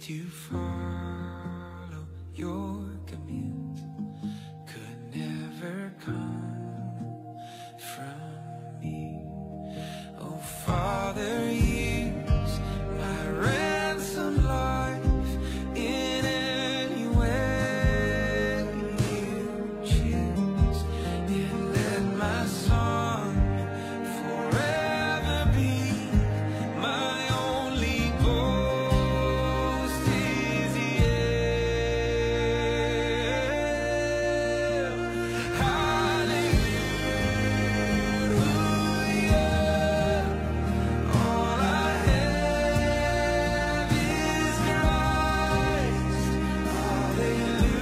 to follow your commands could never come from me. Oh Father, use my ransom life in any way you choose, and let my song forever be my only boast is all I have is Christ. Hallelujah.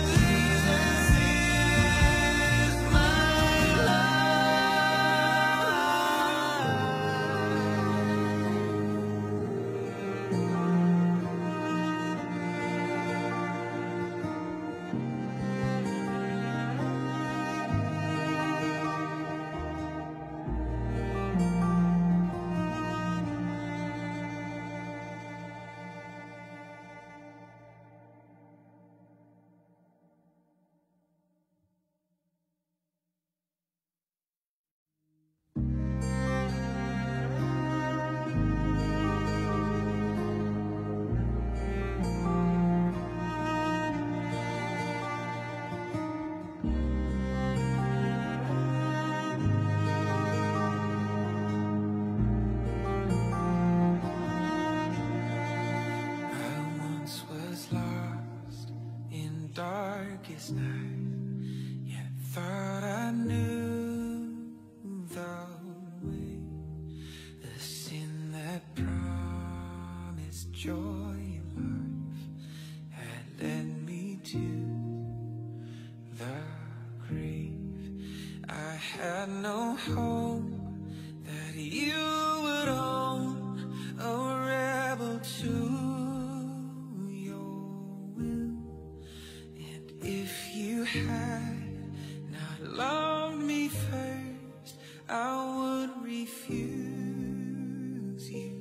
Jesus is my life. Darkest night, yet thought I knew the way. The sin that promised joy in life had led me to the grave. I had no hope that you would own a rebel to your will. If you had not loved me first, I would refuse you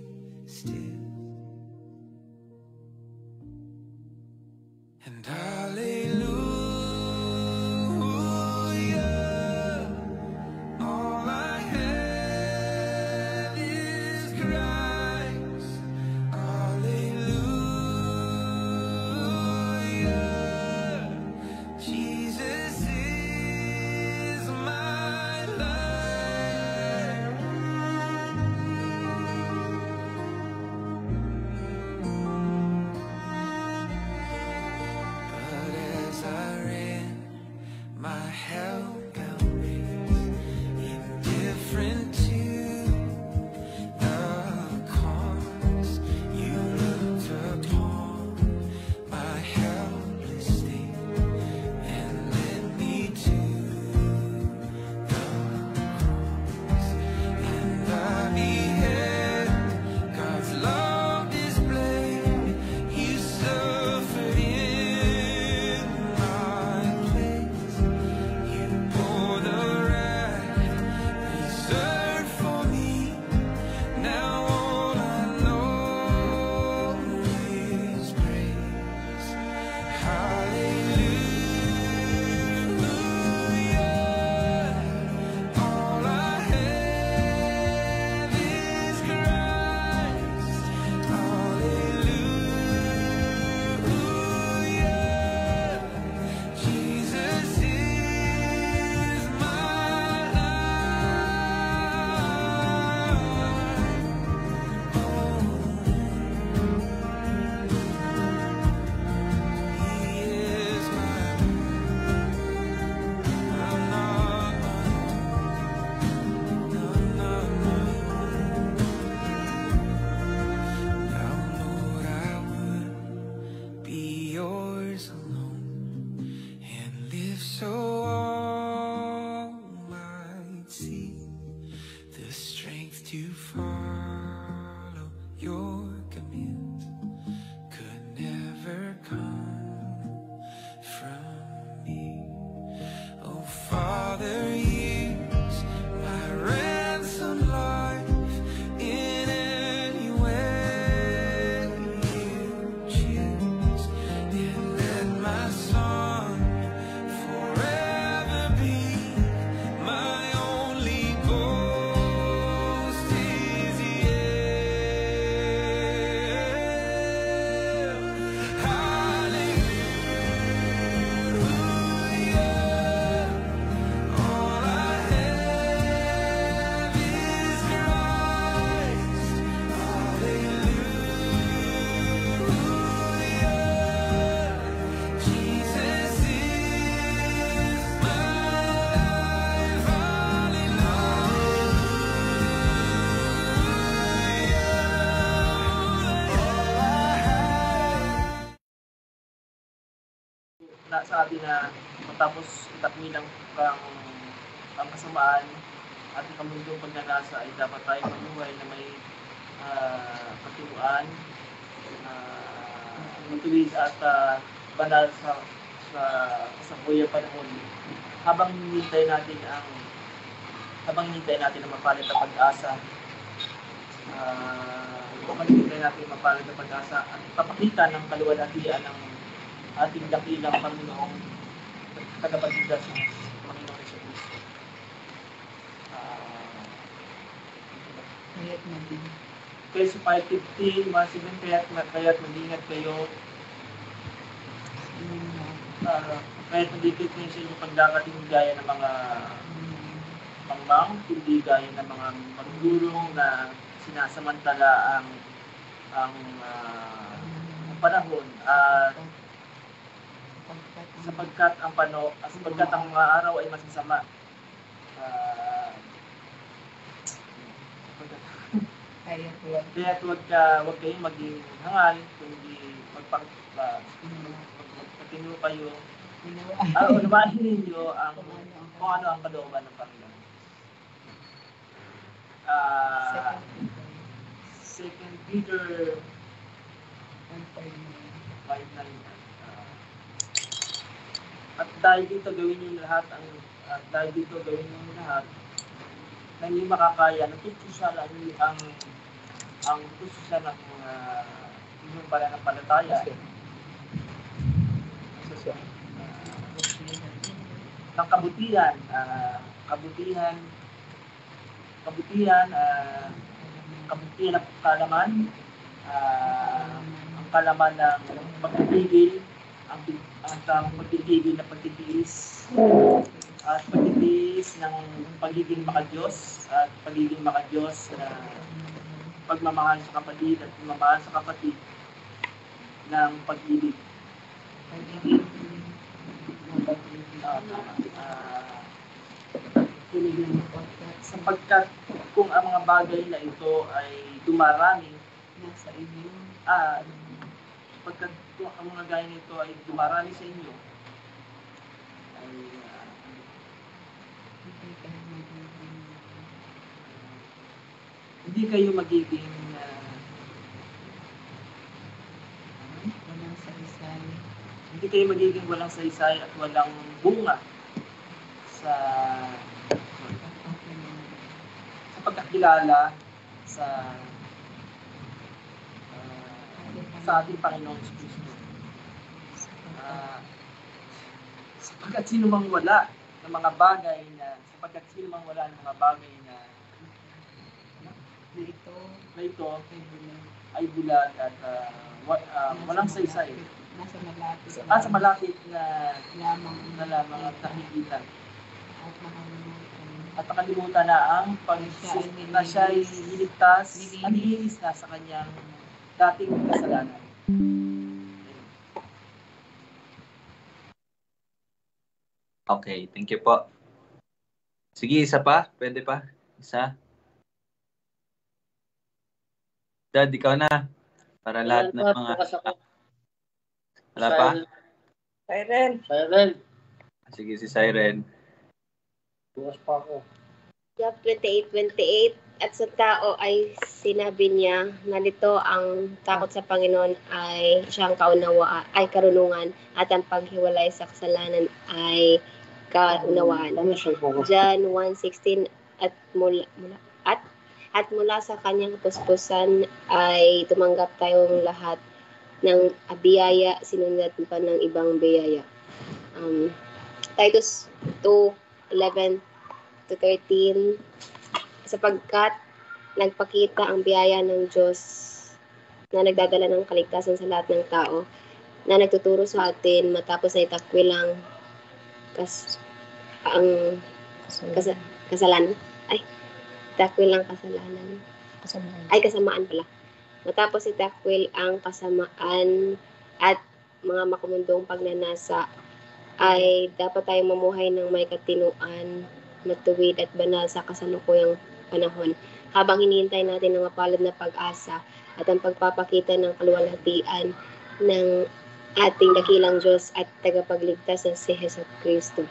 still. And hallelujah, all I have is Christ. Hallelujah. Jesus sa atin na matapos itapin ang kasamaan at ang mundong pagnanasa ay dapat tayo mamuhay na may katinuan, matuwid at banal sa kasabuyang panahon. Habang hinihintay natin ang mapalit na pag-asa, at papakita ng kaluwalhatian ng ating dakilang Panginoong tagapagligtas ng Panginoong Jesucristo. Kaya sa 5:15, masibin kaya't mag-ingat kayo. Kahit nandikit kayo sa inyong pagdakat, hindi gaya ng mga pangmang, hindi gaya ng mga magdurong na sinasamantala ang panahon at sapagkat ang mga araw ay masasama. Kaya huwag kayong maging hangal, kundi magpatino kayo. Unawain ninyo kung ano ang kalooban ng Panginoon. 2 Peter 5:9. At dahil dito gawin niyo lahat na hindi makakaya, natutusalan niyo ang tutusan ng inyong pananampalataya ng kabutihan ng kalaman, ang kalaman ng pagtitigil, ang pagtitigil na pagtitiis, at pagtitiis ng pagiging makadiyos, at pagiging makadiyos na pagmamahal sa kapatid at pagmamahal sa kapatid ng pag-ibig. Sapagkat kung ang mga bagay na ito ay dumarami sa inyo, sapagkat kung ang mga bagay na ito ay dumarami sa inyo, ay hindi kayo magiging walang saysay at walang bunga sa pagkakilala sa ating Panginoong Jesucristo. Sapagkat sino mang wala ng mga bagay na ito ay bulag at walang saysay. Sa malapit na lamang at nakikita. At nakalimutan na na siya'y niligtas at nilinis na sa kanyang dating kasalanan. Okay, thank you po. Sige, isa pa? Pwede pa? Isa? Dad, ikaw na. Para lahat ng mga... Wala pa? Siren. Sige, si Siren. Bukas pa ako. Job 28:28, at sa tao ay sinabi niya na nito ang takot sa Panginoon ay siyang karunungan, at ang paghiwalay sa kasalanan ay kaunawaan. John 1:16, at mula sa kanyang puspusan ay tumanggap tayong lahat ng biyaya, sinunod pa ng ibang biyaya. Titus 2:11-13, sapagkat nagpakita ang biyaya ng Diyos na nagdadala ng kaligtasan sa lahat ng tao, na nagtuturo sa atin matapos na itakwil ang kasalanan. Kasamaan pala. Matapos itakwil ang kasamaan at mga makamundong pagnanasa, ay dapat tayong mamuhay ng may katinuan, matuwid at banal sa kasalukuyang panahon, habang hinihintay natin ang mapalad na pag-asa at ang pagpapakita ng kaluwalhatian ng ating dakilang Diyos at tagapagligtas na si Hesus Kristo.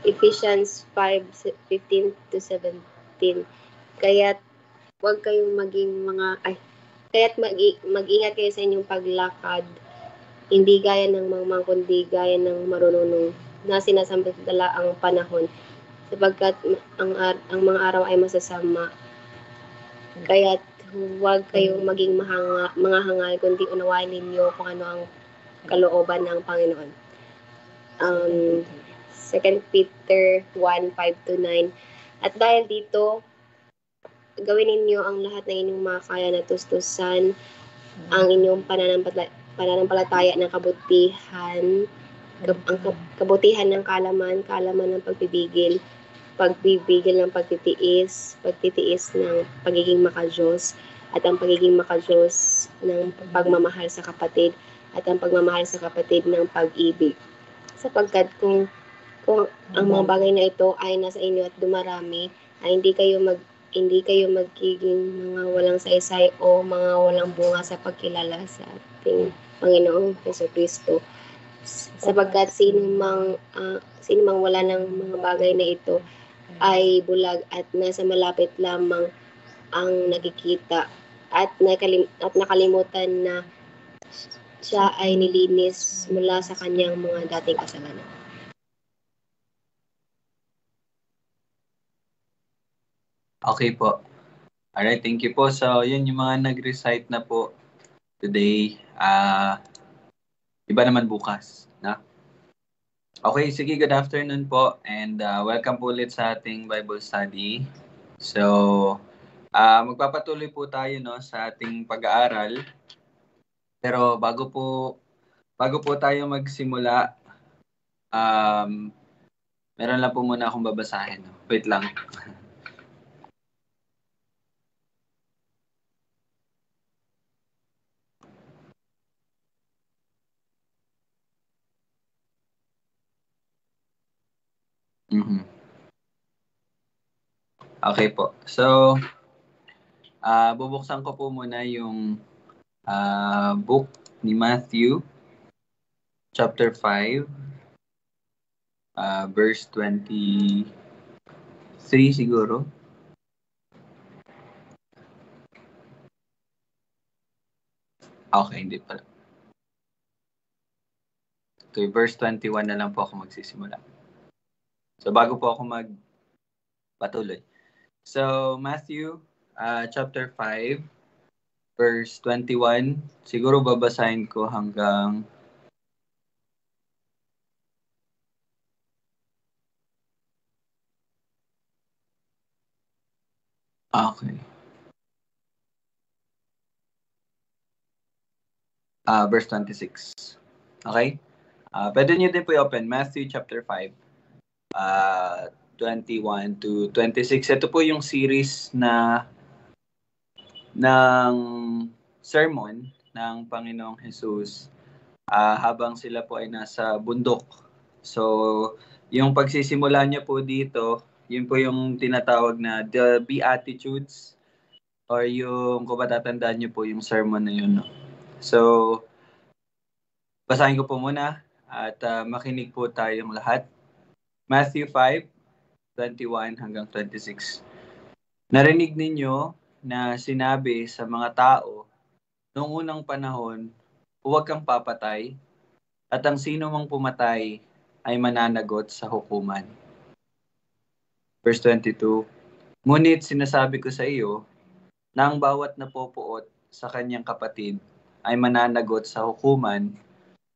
Ephesians 5:15-17. Kaya't huwag kayong mag-ingat kayo sa inyong paglakad, hindi gaya ng mangmang kundi gaya ng marunong na sinasambala ang panahon, sapagkat ang mga araw ay masasama. Kaya't huwag kayong maging mga hangal, kundi unawain ninyo kung ano ang kalooban ng Panginoon. 2 Peter 1:5-9. At dahil dito, gawin ninyo ang lahat ng inyong makakaya na tustusan ang inyong pananampalataya ng kabutihan, kabutihan ng kalaman ng pagpipigil ng pagtitiis ng pagiging makadiyos, at ang pagiging makadiyos ng pagmamahal sa kapatid, at ang pagmamahal sa kapatid ng pag-ibig. Sapagkat kung ang mga bagay na ito ay nasa inyo at dumarami, ay hindi kayo magiging mga walang saysay o mga walang bunga sa pagkilala sa ating Panginoong Jesucristo. Sapagkat sino mang wala ng mga bagay na ito ay bulag at nasa malapit lamang ang nakikita, at nakalimutan na siya ay nilinis mula sa kanyang mga dating kasalanan. Okay po. Alright, thank you po. So, yun yung mga nag-recite na po today. Iba naman bukas, na? Okay, sige, good afternoon po. And welcome po ulit sa ating Bible study. So, magpapatuloy po tayo sa ating pag-aaral. Pero bago po tayo magsimula, meron lang po muna akong babasahin. Wait lang. Okay po. So, bubuksan ko po muna yung book ni Matthew, chapter 5, verse 23 siguro. Okay, hindi pala. Okay, verse 21 na lang po ako magsisimula. So, bago po ako magpatuloy. So, Matthew, chapter 5, verse 21. Siguro babasahin ko hanggang okay. Verse 26. Okay? Pwede nyo din po i-open Matthew chapter 5, 21 to 26. Ito po yung series ng sermon ng Panginoong Jesus habang sila po ay nasa bundok. So, yung pagsisimula niya po dito, yun po yung tinatawag na the Beatitudes, or yung kung matatandaan niyo po yung sermon na yun. So, basahin ko po muna at makinig po tayong lahat. Matthew 5, 21 hanggang 26. Narinig ninyo na sinabi sa mga tao noong unang panahon, huwag kang papatay, at ang sino mang pumatay ay mananagot sa hukuman. Verse 22, ngunit sinasabi ko sa iyo na ang bawat napopuot sa kanyang kapatid ay mananagot sa hukuman,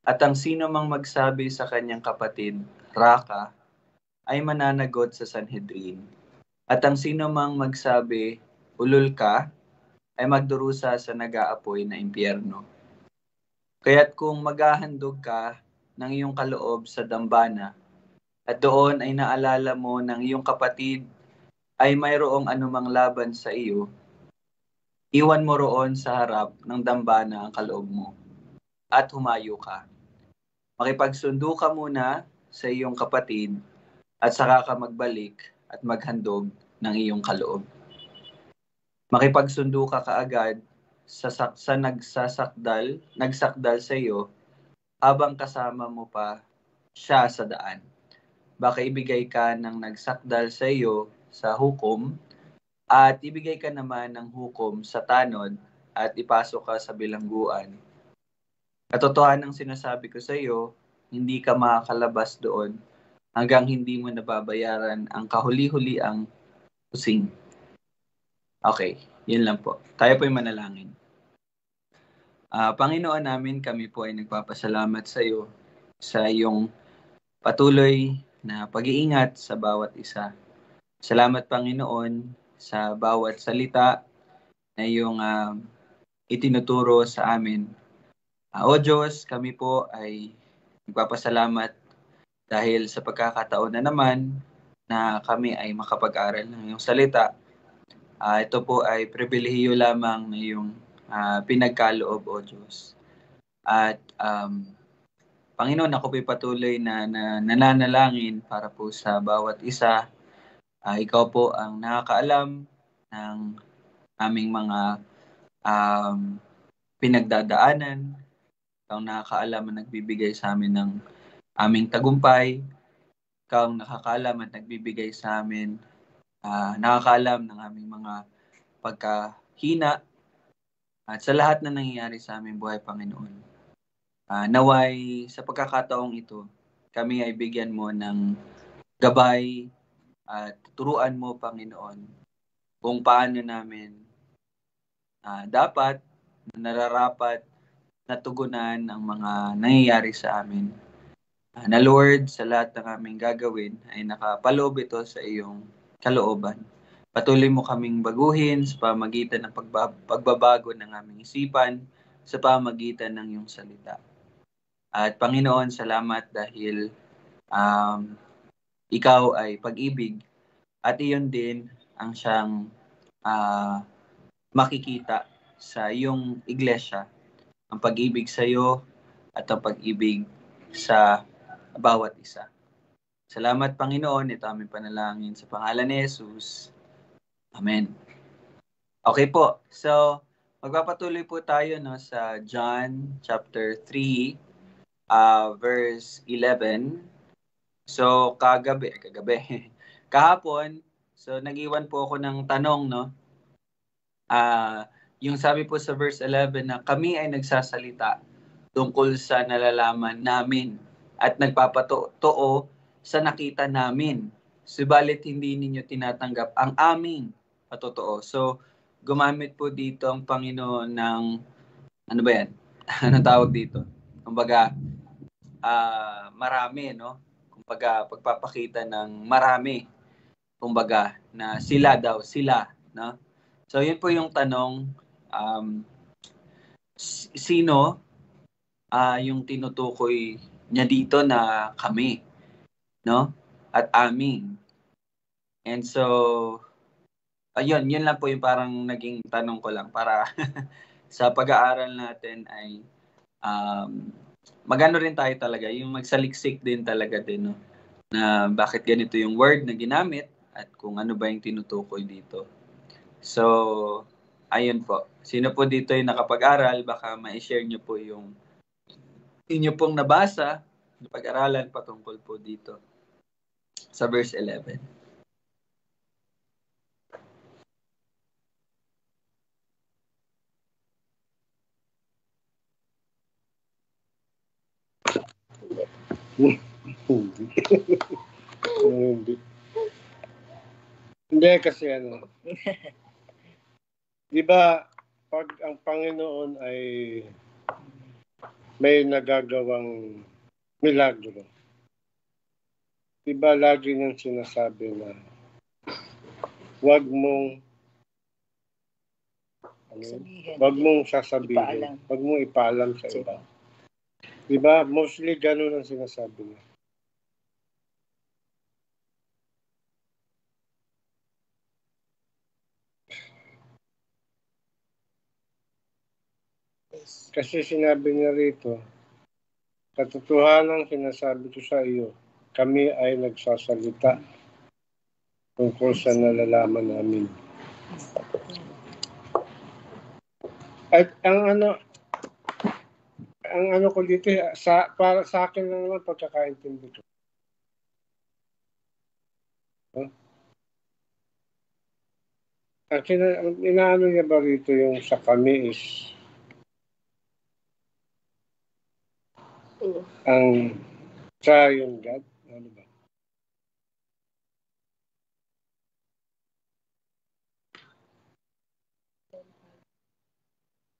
at ang sino mang magsabi sa kanyang kapatid, Raka, ay mananagot sa Sanhedrin. At ang sino mang magsabi, ulol ka, ay magdurusa sa nag-aapoy na impyerno. Kaya't kung maghahandog ka ng iyong kaloob sa dambana, at doon ay naalala mo ng iyong kapatid ay mayroong anumang laban sa iyo, iwan mo roon sa harap ng dambana ang kaloob mo, at humayo ka. Makipagsundo ka muna sa iyong kapatid, at saka ka magbalik at maghandog ng iyong kaloob. Makipagsundo ka kaagad nagsakdal sa iyo habang kasama mo pa siya sa daan. Baka ibigay ka ng nagsakdal sa iyo sa hukom at ibigay ka naman ng hukom sa tanod at ipasok ka sa bilangguan. Katotohanan ng sinasabi ko sa iyo, hindi ka makakalabas doon hanggang hindi mo nababayaran ang kahuli-huli ang kusing. Okay, yun lang po. Tayo po'y manalangin. Panginoon namin, kami po ay nagpapasalamat sa iyo sa iyong patuloy na pag-iingat sa bawat isa. Salamat, Panginoon, sa bawat salita na iyong itinuturo sa amin. O Diyos, kami po ay nagpapasalamat dahil sa pagkakataon na naman na kami ay makapag-aral ng iyong salita. Ito po ay pribilehiyo lamang na iyong pinagkaloob, O Diyos. At Panginoon, ako po'y patuloy na nananalangin para po sa bawat isa. Ikaw po ang nakakaalam ng aming mga pinagdadaanan. Ikaw ang nakakaalam at nagbibigay sa amin ng aming tagumpay. Ikaw ang nakakaalam at nagbibigay sa amin, nakakaalam ng aming mga pagkahina at sa lahat na nangyayari sa aming buhay, Panginoon. Naway sa pagkakataong ito, kami ay bigyan mo ng gabay at turuan mo, Panginoon, kung paano namin dapat, nararapat na tugunan ang mga nangyayari sa amin. Na Lord, sa lahat ng aming gagawin ay nakapaloob ito sa iyong kalooban. Patuloy mo kaming baguhin sa pamagitan ng pagbabago ng aming isipan, sa pamagitan ng iyong salita. At Panginoon, salamat dahil ikaw ay pag-ibig at iyon din ang siyang makikita sa iyong iglesia, ang pag-ibig sa iyo at ang pag-ibig sa bawat isa. Salamat, Panginoon. Ito aming panalangin sa pangalan ni Jesus. Amen. Okay po. So, magpapatuloy po tayo sa John chapter 3, verse 11. So, kahapon, so nag-iwan po ako ng tanong, yung sabi po sa verse 11 na kami ay nagsasalita tungkol sa nalalaman namin at nagpapatotoo sa nakita namin. Subalit hindi ninyo tinatanggap ang aming patotoo. So, gumamit po dito ang Panginoon ng, ano ba yan? Anong tawag dito? Kumbaga, marami, Kumbaga, pagpapakita ng marami. Kumbaga, na sila, So, yun po yung tanong, sino yung tinutukoy niya dito na kami, at aming. And so, ayun, yun lang po yung parang naging tanong ko lang para sa pag-aaral natin ay magano rin tayo talaga, yung magsaliksik din talaga din, na bakit ganito yung word na ginamit at kung ano ba yung tinutukoy dito. So, ayun po. Sino po dito yung nakapag-aral, baka ma-share nyo po yung inyo pong nabasa, pag-aralan patungkol po dito sa verse 11. Hindi kasi di ba pag ang Panginoon ay may nagagawang milagro, di ba lagi niyang sinasabi na wag mong sasabihin, wag mong ipaalam sa iba. Di ba? Mostly ganun ang sinasabi niya. Kasi sinabi niya rito, katotohanan sinasabi ko sa iyo, kami ay nagsasalita tungkol sa nalalaman namin. At ang ano ko dito, para sa akin lang naman pagkakaintindi ko. Ang inaano niya ba rito yung sa kami is ang triune God? Ano ba?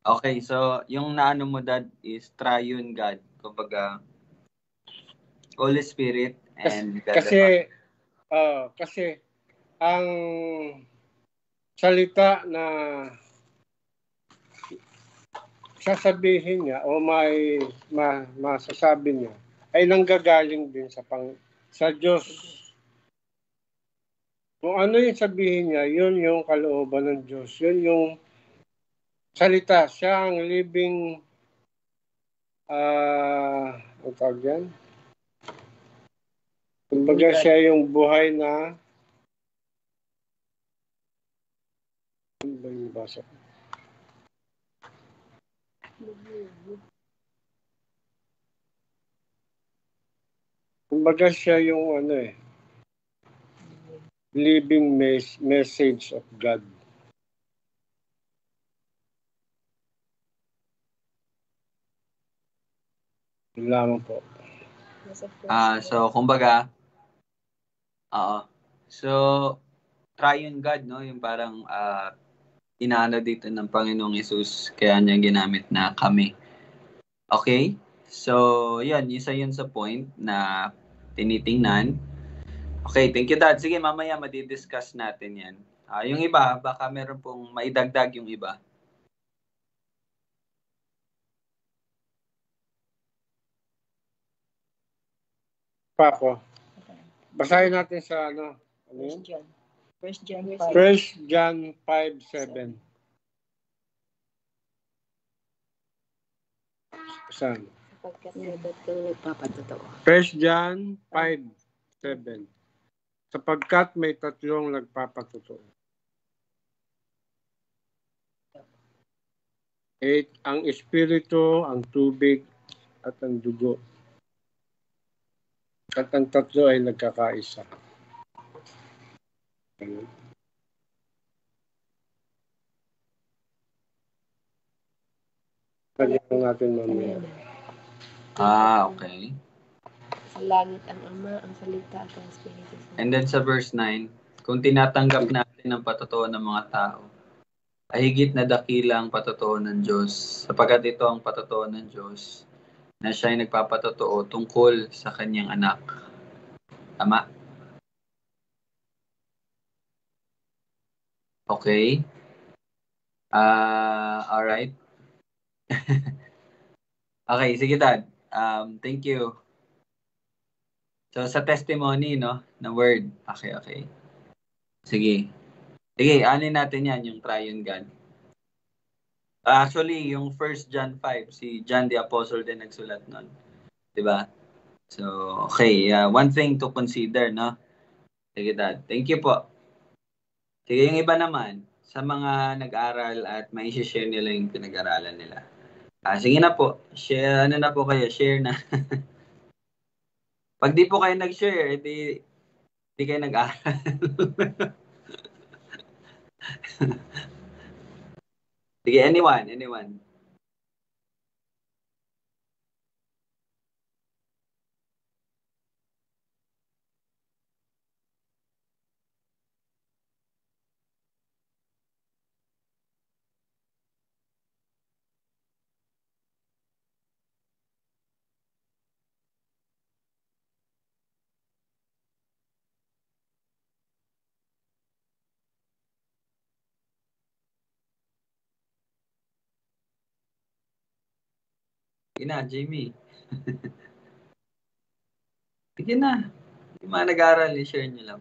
Okay, so yung naano mo dad is triune God. Kumbaga, Holy Spirit and God the Father. Kasi ang salita na sasabihin niya o masasabi niya ay nanggagaling din sa Diyos. Kung ano yung sabihin niya, yun yung kalooban ng Diyos. Yun yung salita. Siya ang living ang tawag yan? Kumbaga siya yung buhay na ano ba yung basa? Kumbaga siya yung living message of God. Yun lamang po. So kumbaga, so triune God, no? Yung parang inaano dito ng Panginoong Hesus, kaya niya ginamit na kami. Okay? So, isa yun sa point na tinitingnan. Okay, thank you Dad. Sige, mamaya madidiscuss natin yan. Yung iba, baka meron pong maidagdag yung iba. Pako. Basahin natin sa ano yun? First John 1 John 5:7. Saan? Sapagkat may tatlong nagpapatotoo. 1 John 5:7. Sapagkat may tatlong nagpapatotoo. 8. Ang Espiritu, ang tubig, at ang dugo. At ang tatlo ay nagkakaisa. Kanya natin mamaya. Okay. Sa langit ang Ama, ang Salita at ang Espiritu Santo. And then sa verse 9, kung tinatanggap natin ang patotoo ng mga tao, ay higit na dakila ang patotoo ng Diyos, sapagkat ito ang patotoo ng Diyos, na siya ay nagpapatotoo tungkol sa kanyang anak. Tama? Okay. Alright. Okay, sige Dad. Thank you. So sa testimony, no, na word. Okay. Sige, anin natin yan, yung triune God. Actually, yung 1 John 5, si John the Apostle din nagsulat nun. Diba? So, okay. One thing to consider, no? Sige, Dad. Thank you po. Sige, yung iba naman, sa mga nag-aral at may share nila yung pinag-aralan nila. Sige na po. Share, na po kayo? Share na. Pag di po kayo nag-share, di kayo nag-aral. Sige, anyone. Sige na, Jamie. Sige na. Yung mga nag-aaral, i-share nyo lang.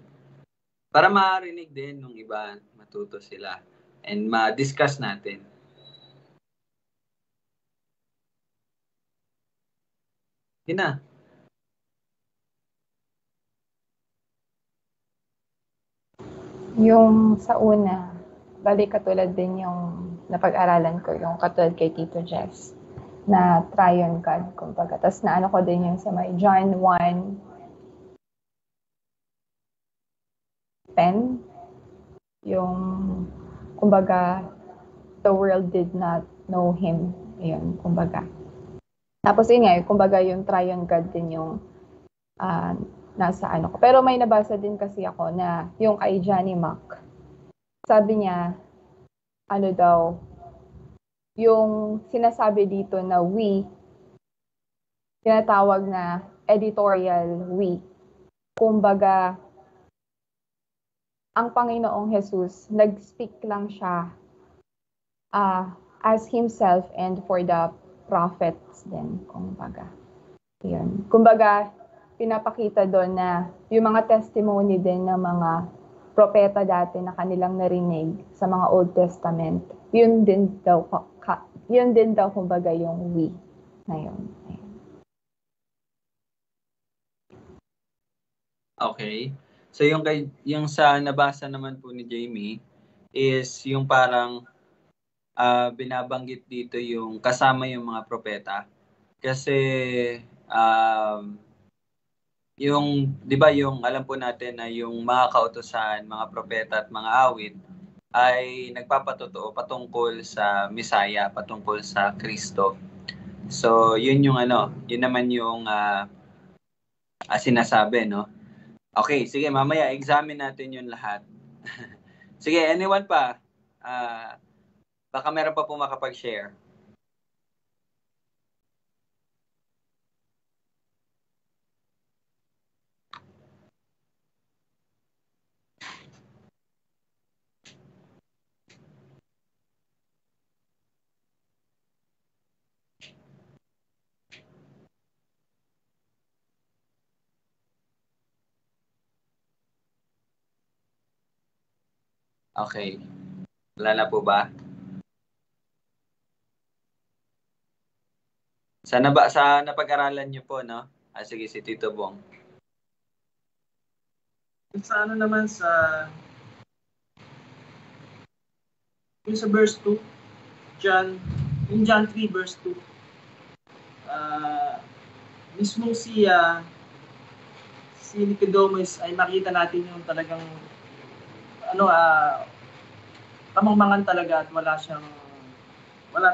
Para marinig din nung iba, matuto sila. And ma-discuss natin. Sige na. Yung sa una, bali katulad din yung napag-aralan ko yung katulad kay Tito Jess na Triune God, kumbaga. Tapos naano ko din yung sa may John 1:10, yung kumbaga the world did not know Him. Yun, kumbaga. Tapos yun nga, kumbaga yung Triune God din yung nasa ano ko. Pero may nabasa din kasi ako na yung kay Johnny Mac. Sabi niya, ano daw, yung sinasabi dito na we, tinatawag na editorial we. Kumbaga, ang Panginoong Jesus, nag-speak lang siya as Himself and for the prophets din, kumbaga. Yun. Kumbaga, pinapakita doon na yung mga testimony din ng mga propeta dati na kanilang narinig sa mga Old Testament, yun din daw kumbaga yung we na yun. Okay. So yung sa nabasa naman po ni Jamie is yung parang binabanggit dito yung kasama yung mga propeta. Kasi yung 'di ba yung alam po natin na yung mga kautusan, mga propeta at mga awit ay nagpapatotoo patungkol sa Messiah, patungkol sa Kristo. So yun yung yun naman yung sinasabi, no? Okay, sige, mamaya examine natin yung lahat. Sige, anyone pa? Baka meron pa po makapag-share. Okay. Wala na po ba? Sa napag-aralan niyo po, no? Sige, si Tito Bong. Sa naman yung sa verse 2, John 3 verse 2, mismo si Nicodemus ay makita natin yung talagang kamangmangan talaga at wala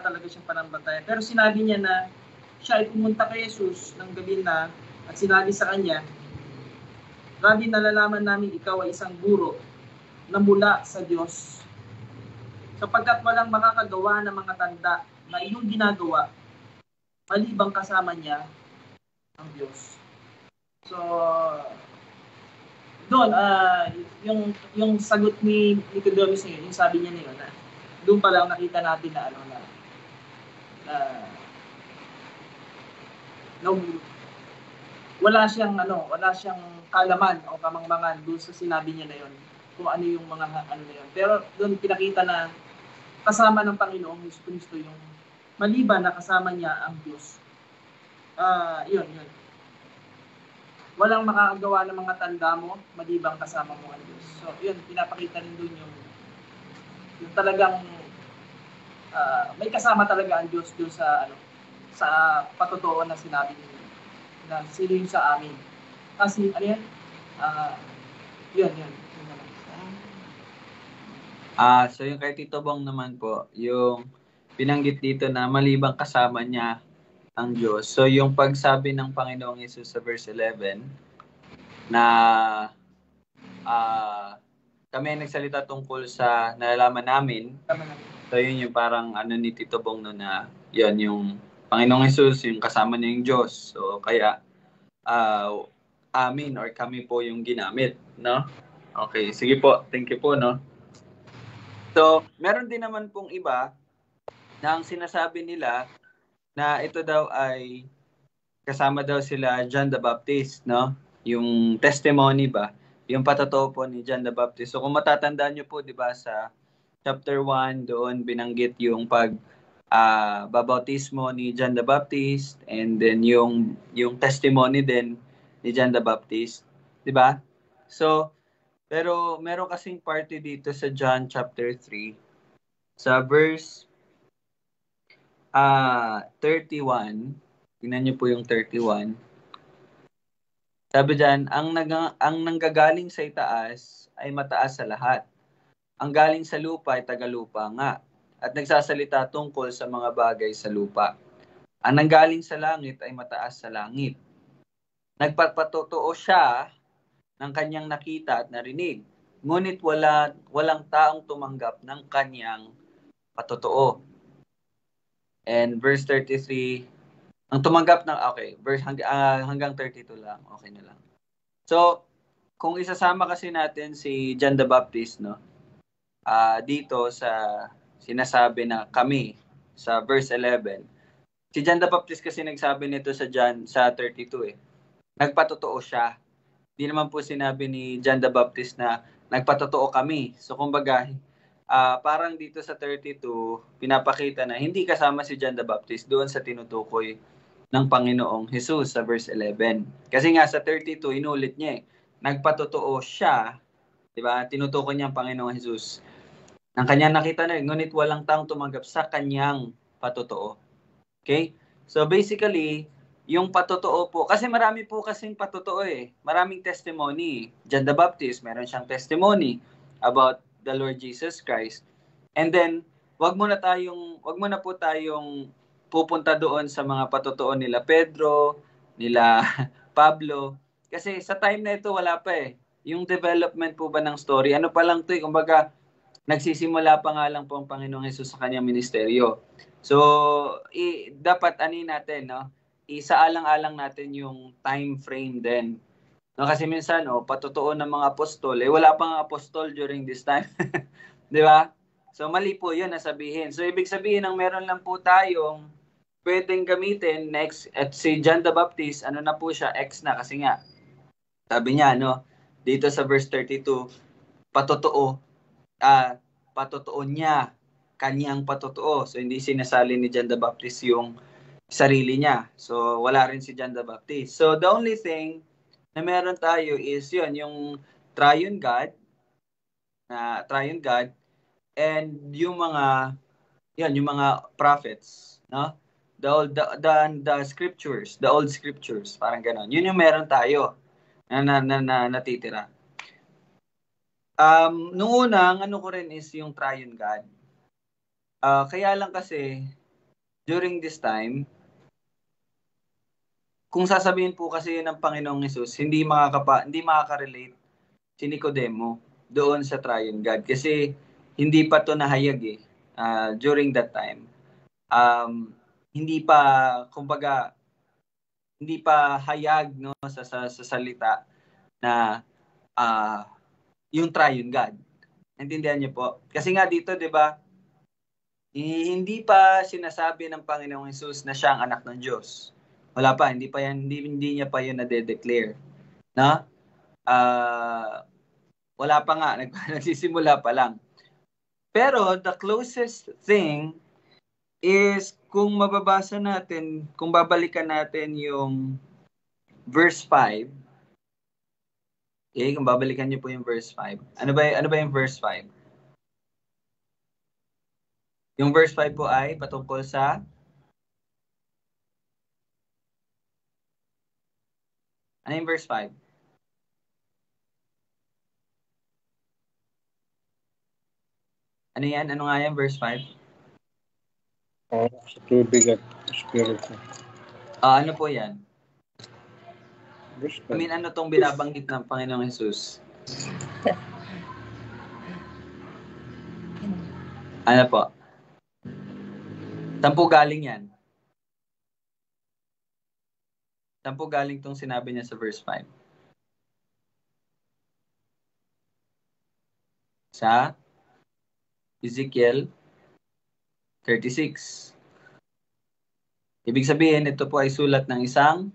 talaga siyang pananampalataya. Pero sinabi niya na siya ay pumunta kay Jesus ng gabi na at sinabi sa kanya, Rabbi, nalalaman namin ikaw ay isang guro na mula sa Diyos, sapagkat walang makakagawa ng mga tanda na iyong ginagawa malibang kasama niya ang Diyos. So, doon, yung sagot ni Nicodemus ngayon, yung sabi niya ngayon, doon pa lang nakita natin na wala siyang kalaman o kamangmangan doon sa sinabi niya na yon, kung ano yung mga na yon. Pero doon pinakita na kasama ng Panginoong Kristo yung maliban na kasama niya ang Diyos. Yun. Walang makakagawa ng mga tanda mo maliban kasama mo ang Diyos. So, yun, pinapakita rin doon yung talagang may kasama talaga ang Diyos doon sa patotoo na sinabi niya na sino yung sa amin. Kasi, ano yan? Yun. So yung kay Tito Bong naman po, yung binanggit dito na malibang kasama niya ang Diyos. So yung pagsabi ng Panginoong Hesus sa verse 11 na kami ay nagsalita tungkol sa nalalaman namin. So yun yung parang ni Tito Bong no, na yun yung Panginoong Hesus, yung kasama niya yung Diyos. So kaya amin or kami po yung ginamit, no? Okay, sige po. Thank you po, no? So, meron din naman pong iba na ang sinasabi nila na ito daw ay kasama daw sila John the Baptist, no? Yung testimony ba? Yung patotoo po ni John the Baptist. So, kung matatandaan nyo po, di ba, sa chapter 1, doon binanggit yung babautismo ni John the Baptist and then yung testimony din ni John the Baptist, di ba? So, pero meron kasing party dito sa John chapter 3 Sa verse 31, tingnan niyo po yung 31. Sabi diyan, ang nanggagaling sa itaas ay mataas sa lahat. Ang galing sa lupa ay tagalupa nga, at nagsasalita tungkol sa mga bagay sa lupa. Ang nanggaling sa langit ay mataas sa langit. Nagpapatotoo siya ng kanyang nakita at narinig, ngunit walang taong tumanggap ng kanyang patotoo. And verse 33, ang tumanggap ng, okay, hanggang 32 lang, okay na lang. So, kung isasama kasi natin si John the Baptist, no, dito sa sinasabi na kami, sa verse 11, si John the Baptist kasi nagsabi nito sa John sa 32 nagpatotoo siya. Hindi naman po sinabi ni John the Baptist na nagpatotoo kami. So kumbaga, parang dito sa 32, pinapakita na hindi kasama si John the Baptist doon sa tinutukoy ng Panginoong Jesus sa verse 11. Kasi nga sa 32, inulit niya nagpatotoo siya, di ba? Tinutukoy niya ang Panginoong Jesus. Ang kanyang nakita na ngunit walang taong tumanggap sa kanyang patotoo. Okay? So basically, yung patotoo po, kasi marami po kasing patotoo Maraming testimony. John the Baptist, meron siyang testimony about the Lord Jesus Christ. And then, wag mo na po tayong pupunta doon sa mga patotoo nila Pedro, nila Pablo. Kasi sa time na ito, wala pa Yung development po ba ng story, ano pa lang ito kumbaga, nagsisimula pa nga lang po ang Panginoong Hesus sa kanyang ministeryo. So, dapat natin, no? Isaalang-alang natin yung time frame din. No, kasi minsan, patotoo ng mga apostol, wala pang apostol during this time. Di ba? So, mali po yun na sabihin. So, ibig sabihin, ang meron lang po tayong pwedeng gamitin next, at si John the Baptist, ano na po siya, X na, kasi nga, sabi niya, dito sa verse 32, patotoo niya, kanyang patotoo. So, hindi sinasali ni John the Baptist yung sarili niya. So, wala rin si John the Baptist. So, the only thing na meron tayo is yung triune God, and yung mga prophets, no? The scriptures, the old scriptures, parang gano'n. Yun yung meron tayo na natitira. Noong una, ang ano ko rin is yung triune God. Kaya lang kasi, during this time, kung sasabihin po kasi ng Panginoong Hesus, hindi makaka-relate si Nicodemo doon sa triune God. Kasi hindi pa to nahayag during that time. Hindi pa hayag sa salita na yung triune God. Intindihan niyo po? Kasi nga dito, 'di ba? Hindi pa sinasabi ng Panginoong Hesus na siya ang anak ng Diyos. Wala pa, hindi niya pa 'yun na-declare. Na? Wala pa nga, nagsisimula pa lang. Pero the closest thing is kung mababasa natin, kung babalikan natin yung verse 5. Okay, kung babalikan niyo po yung verse 5. Ano ba yung verse 5? Yung verse 5 po ay patungkol sa ano yung verse 5? Ano yan? Ano nga yan, verse 5? Sa tubig at espiritu. Ano po yan? Verse I mean, ano tong binabanggit ng Panginoong Hesus? Ano po? Saan po galing yan? Saan po galing tong sinabi niya sa verse 5? Sa Ezekiel 36. Ibig sabihin, ito po ay sulat ng isang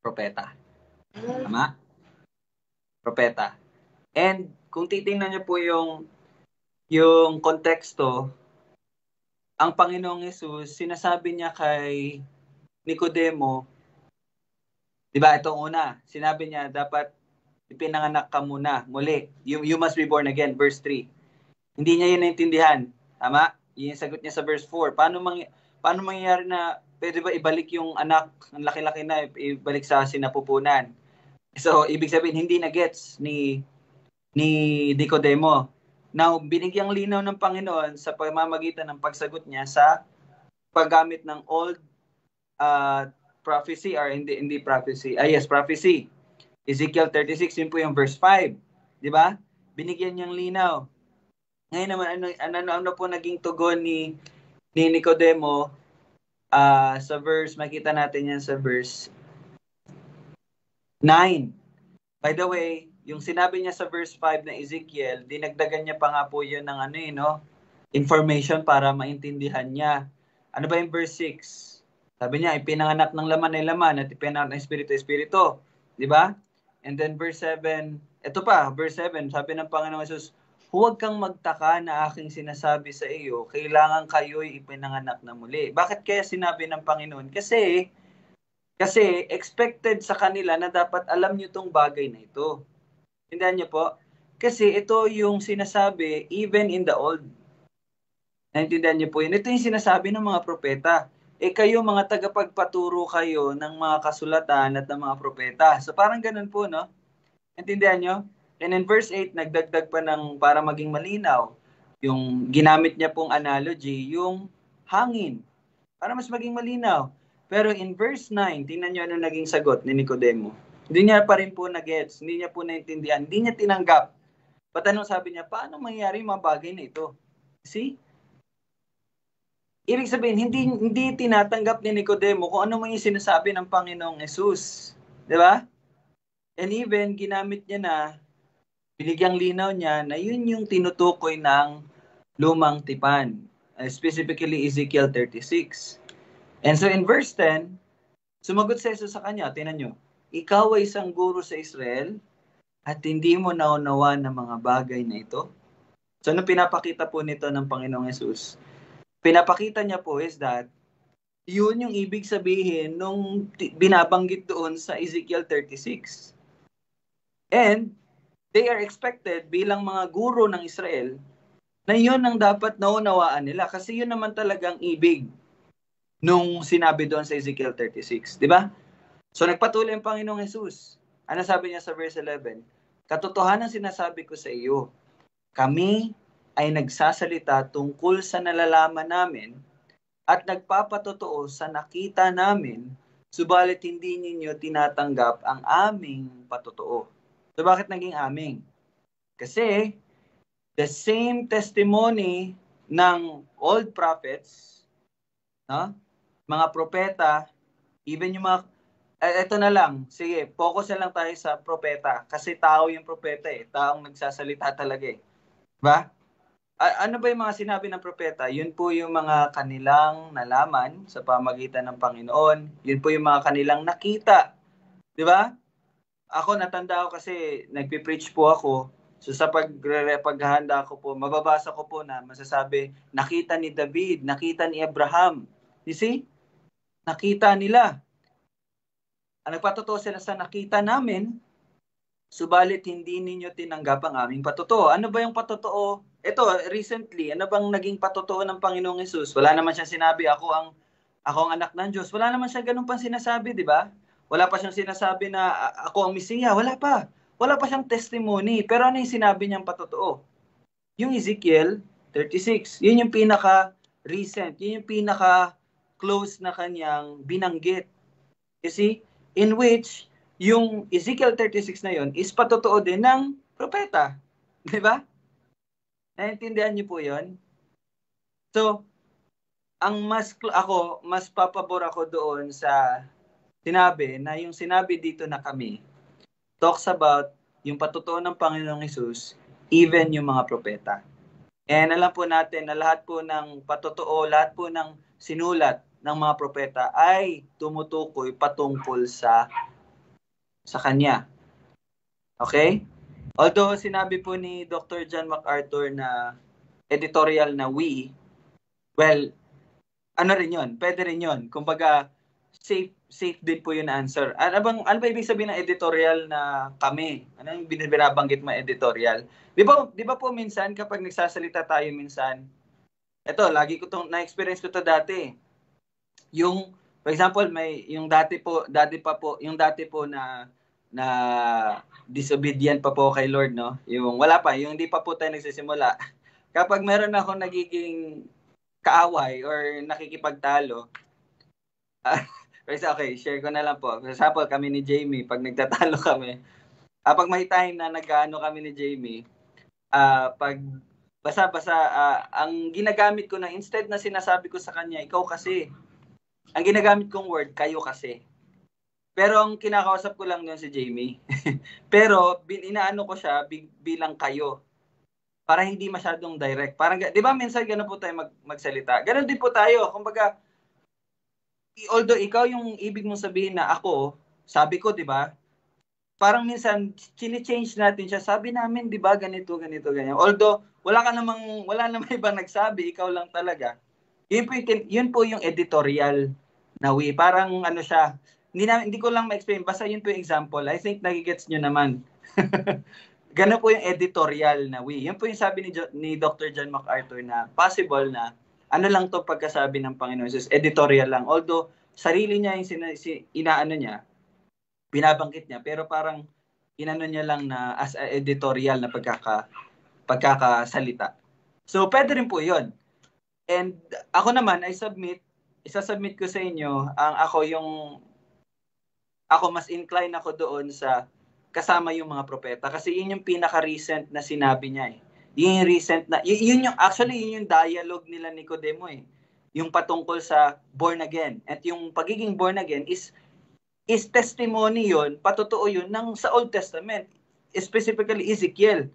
propeta. Tama? Propeta. And kung titingnan niyo po yung konteksto, ang Panginoong Hesus, sinasabi niya kay Nicodemo, di ba, itong una, sinabi niya, dapat ipinanganak ka muna, muli. You must be born again, verse 3. Hindi niya yun naintindihan. Tama? Yun yung sagot niya sa verse 4. Paano mangyayari na pwede ba ibalik yung anak, ang laki-laki na, ibalik sa sinapupunan? So, ibig sabihin, hindi na gets ni Nicodemo. Now, binigyang linaw ng Panginoon sa pamamagitan ng pagsagot niya sa paggamit ng old prophecy or hindi prophecy. Prophecy. Ezekiel 36, yun po yung verse 5. Di ba? Binigyan niyang linaw. Ngayon naman, ano po naging tugon ni Nicodemo sa verse, makita natin yan sa verse 9. By the way, yung sinabi niya sa verse 5 na Ezekiel, dinagdagan niya pa nga po yun ng information para maintindihan niya. Ano ba yung verse 6? Sabi niya, ipinanganak ng laman ay laman at ipinanganak ng espiritu ay espiritu. Di ba? And then verse 7, verse 7, sabi ng Panginoong Jesus, huwag kang magtaka na aking sinasabi sa iyo, kailangan kayo'y ipinanganak na muli. Bakit kaya sinabi ng Panginoon? Kasi expected sa kanila na dapat alam nyo itong bagay na ito. Tindihan niyo po? Kasi ito yung sinasabi even in the old. Naintindihan niyo po yun? Ito yung sinasabi ng mga propeta. Kayo mga tagapagpaturo kayo ng mga kasulatan at ng mga propeta. So parang ganun po, no? Naintindihan niyo? And in verse 8, nagdagdag pa ng para maging malinaw. Yung ginamit niya pong analogy, yung hangin. Para mas maging malinaw. Pero in verse 9, tingnan niyo ano naging sagot ni Nicodemo. Hindi niya pa rin po na-gets, hindi niya po naintindihan, hindi niya tinanggap. Patanong sabi niya, paano mangyayari yung mga bagay na ito? See? Ibig sabihin, hindi tinatanggap ni Nicodemo kung ano man yung sinasabi ng Panginoong Jesus. Di ba? And even, ginamit niya na, binigyang linaw niya na yun yung tinutukoy ng lumang tipan. Specifically, Ezekiel 36. And so in verse 10, sumagot si Jesus sa kanya, tingnan nyo, ikaw ay isang guro sa Israel at hindi mo naunawa ng mga bagay na ito. So ano pinapakita po nito ng Panginoong Jesus? Pinapakita niya po is that yun yung ibig sabihin nung binabanggit doon sa Ezekiel 36. And they are expected bilang mga guro ng Israel na yun ang dapat naunawaan nila kasi yun naman talagang ibig nung sinabi doon sa Ezekiel 36. Di ba? So nagpatuloy ang Panginoong Jesus. Ano sabi niya sa verse 11? Katotohanan sinasabi ko sa iyo, kami ay nagsasalita tungkol sa nalalaman namin at nagpapatotoo sa nakita namin, subalit hindi ninyo tinatanggap ang aming patotoo. So bakit naging aming? Kasi the same testimony ng old prophets, no? Mga propeta, even yung mga, eto na lang, sige, focus na lang tayo sa propeta. Kasi tao yung propeta taong nagsasalita talaga Diba? Ano ba yung mga sinabi ng propeta? Yun po yung mga kanilang nalaman sa pamagitan ng Panginoon. Yun po yung mga kanilang nakita. Diba? Ako, natanda ko kasi nagpipreach po ako. So sa paghahanda ko po, mababasa ko po na masasabi, nakita ni David, nakita ni Abraham. You see? Nakita nila. Nagpatotoo sila sa nakita namin, subalit hindi ninyo tinanggap ang aming patotoo. Ano ba yung patotoo? Ito, recently, ano bang naging patotoo ng Panginoong Jesus? Wala naman siya sinabi, ako ang anak ng Diyos. Wala naman siya ganun pang sinasabi, di ba? Wala pa siyang sinasabi na ako ang Mesiya. Wala pa. Wala pa siyang testimony. Pero ano yung sinabi niyang patotoo? Yung Ezekiel 36. Yun yung pinaka-recent. Yun yung pinaka-close na kanyang binanggit. You see? In which, yung Ezekiel 36 na yun is patotoo din ng propeta. Di ba? Naintindihan niyo po yun? So, mas papabor ako doon sa sinabi na yung sinabi dito na kami talks about yung patotoo ng Panginoong Hesus, even yung mga propeta. And alam po natin na lahat po ng patotoo, lahat po ng sinulat ng mga propeta ay tumutukoy patungkol sa Kanya. Okay? Although sinabi po ni Dr. John MacArthur na editorial na we, well, ano rin yun? Pwede rin yun. Kumbaga, safe safe din po yung answer. Ano ba ibig sabihin ng editorial na kami? Ano yung binabanggit mo editorial? Di ba po minsan kapag nagsasalita tayo minsan, eto, lagi ko na-experience ko to dati. Yung, for example, may yung dati po na disobedient pa po kay Lord, no? Yung wala pa, yung hindi pa po tayo nagsisimula. Kapag meron ako nagiging kaaway or nakikipagtalo, okay, share ko na lang po. For example, kami ni Jamie, pag nagtatalo kami, pag may time na nag-ano kami ni Jamie, pag basa-basa, ang ginagamit ko na, instead na sinasabi ko sa kanya, ikaw kasi, ang ginagamit kong word, kayo kasi. Pero ang kinakausap ko lang doon si Jamie. Pero inaano ko siya bilang kayo. Para hindi masyadong direct. Parang, di ba minsan gano'n po tayo magsalita? Gano'n din po tayo. Kumbaga, although ikaw yung ibig mong sabihin na ako, sabi ko, di ba? Parang minsan, chine-change natin siya. Sabi namin, di ba, ganito, ganyan. Although, wala namang ibang nagsabi, ikaw lang talaga. Yun po yung editorial na way. Parang ano siya, hindi ko lang ma-explain. Basta yun po yung example. I think nagigets nyo naman. Gano'n po yung editorial na way. Yun po yung sabi ni Dr. John MacArthur na possible na ano lang to pagkasabi ng Panginoon Jesus, editorial lang. Although, sarili niya yung inaano niya, binabanggit niya, pero parang inano niya lang na as a editorial na pagkakasalita. So, pwede rin po yun. And ako naman, isasubmit ko sa inyo, ako mas incline ako doon sa kasama yung mga propeta. Kasi yun yung pinaka-recent na sinabi niya eh. Yun yung recent na, yun yung dialogue nila ni Nicodemo eh. Yung patungkol sa born again. At yung pagiging born again is testimony yun, patotoo yun sa Old Testament. Specifically Ezekiel.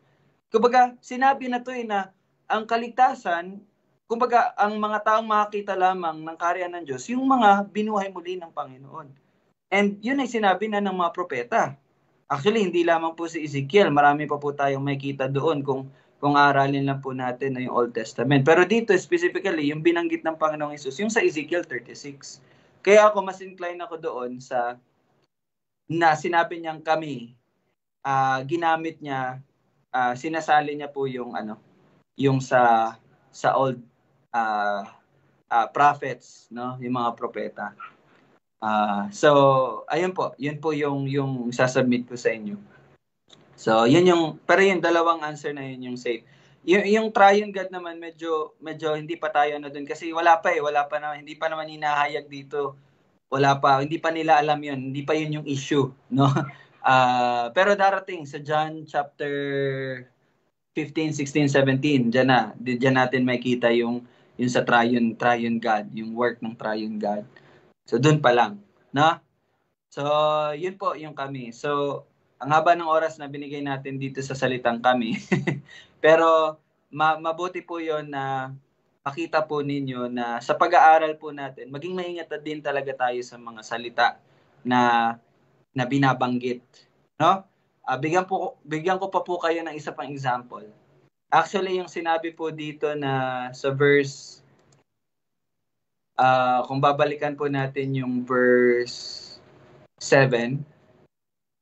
Kumbaga, sinabi na to eh na ang kaligtasan, kumbaga, ang mga taong makakita lamang ng kaharian ng Diyos, yung mga binuhay muli ng Panginoon. And yun ay sinabi na ng mga propeta. Actually, hindi lamang po si Ezekiel. Marami pa po tayong makikita doon kung aralin lang po natin na yung Old Testament. Pero dito, specifically, yung binanggit ng Panginoong Hesus, yung sa Ezekiel 36. Kaya ako mas incline ako doon sa na sinabi niyang kami, ginamit niya, sinasali niya po yung sa old prophets, no, yung mga propeta. So ayun po, yun po yung sasubmit ko sa inyo. So yun pero yung dalawang answer na yun yung safe. Yung triune God naman medyo hindi pa tayo doon kasi wala pa naman, hindi pa naman hinahayag dito. Wala pa, hindi pa nila alam yun, hindi pa yun yung issue, no? Pero darating sa John chapter 15, 16, 17, diyan natin makita yung sa triune God, yung work ng triune God. So doon pa lang, no? So yun po yung kami. So ang haba ng oras na binigay natin dito sa salitang kami. Pero mabuti po yun na makita po ninyo na sa pag-aaral po natin, maging maingat din talaga tayo sa mga salita na binabanggit, no? Bigyan ko pa po kayo ng isa pang example. Actually, yung sinabi po dito na sa verse kung babalikan po natin yung verse 7,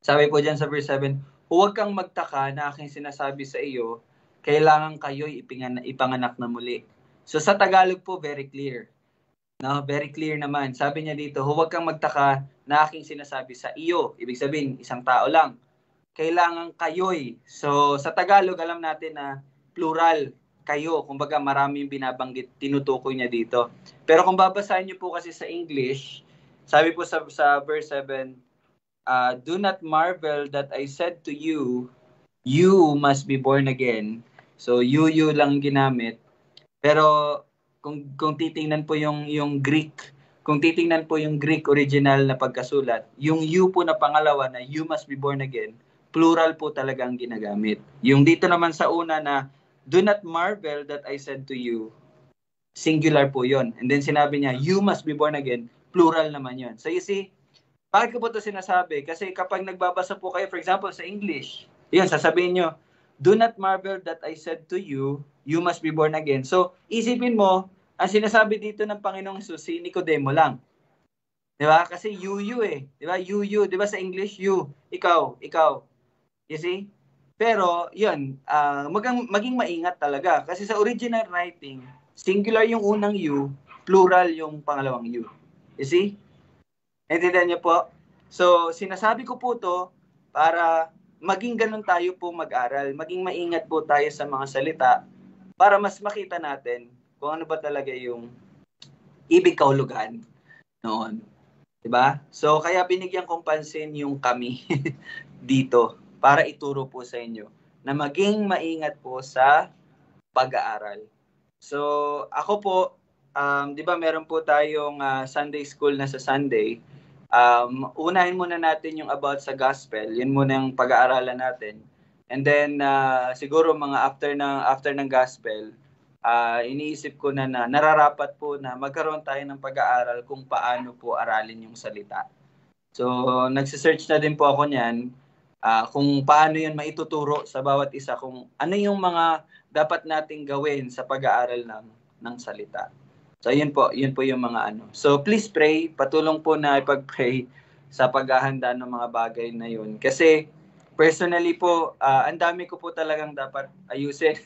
sabi po dyan sa verse 7, huwag kang magtaka na aking sinasabi sa iyo, kailangan kayo'y ipanganak na muli. So sa Tagalog po, very clear. No, very clear naman. Sabi niya dito, huwag kang magtaka na aking sinasabi sa iyo. Ibig sabihin, isang tao lang. Kailangan kayo'y. So sa Tagalog, alam natin na plural, kayo. Kumbaga maraming binabanggit, tinutukoy niya dito. Pero kung babasahin niyo po kasi sa English, sabi po sa verse 7, do not marvel that I said to you, you must be born again. So you lang ginamit. Pero kung titingnan po yung Greek, kung titingnan po yung Greek original na pagkasulat, yung you po na pangalawa na you must be born again, plural po talaga ang ginagamit. Yung dito naman sa una na do not marvel that I said to you, singular po yon. And then sinabi niya, you must be born again, plural naman yon. So you see, bakit ko po ito sinasabi? Kasi kapag nagbabasa po kayo, for example, sa English, yun, sasabihin nyo, do not marvel that I said to you, you must be born again. So, isipin mo, ang sinasabi dito ng Panginoong Hesus, si Nicodemo lang. Di ba? Kasi you eh. Di ba? You. Di ba sa English, you. Ikaw. You see? Pero, yun, maging maingat talaga. Kasi sa original writing, singular yung unang you, plural yung pangalawang you. You see? Naintindihan niyo po? So, sinasabi ko po to para maging ganun tayo po mag-aral. Maging maingat po tayo sa mga salita para mas makita natin kung ano ba talaga yung ibig kahulugan noon. Diba? So, kaya binigyan kong pansin yung kami dito para ituro po sa inyo na maging maingat po sa pag-aaral. So, ako po, di ba meron po tayong Sunday school na sa Sunday. Unahin muna natin yung about sa gospel. Yun muna yung pag-aaralan natin. And then, siguro mga after ng gospel, iniisip ko na nararapat po na magkaroon tayo ng pag-aaral kung paano po aralin yung salita. So, nagsisearch na din po ako niyan kung paano yun maituturo sa bawat isa, kung ano yung mga dapat nating gawin sa pag-aaral ng salita. So, yun po yung mga ano. So, please pray, patulong po na ipag-pray sa paghahanda ng mga bagay na yun. Kasi, personally po, ang dami ko po talagang dapat ayusin.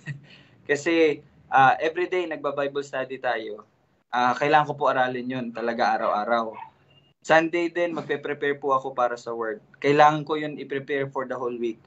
Kasi, everyday nagba-Bible study tayo. Kailangan ko po aralin yun talaga araw-araw. Sunday din, magpe-prepare po ako para sa word. Kailangan ko yun i-prepare for the whole week.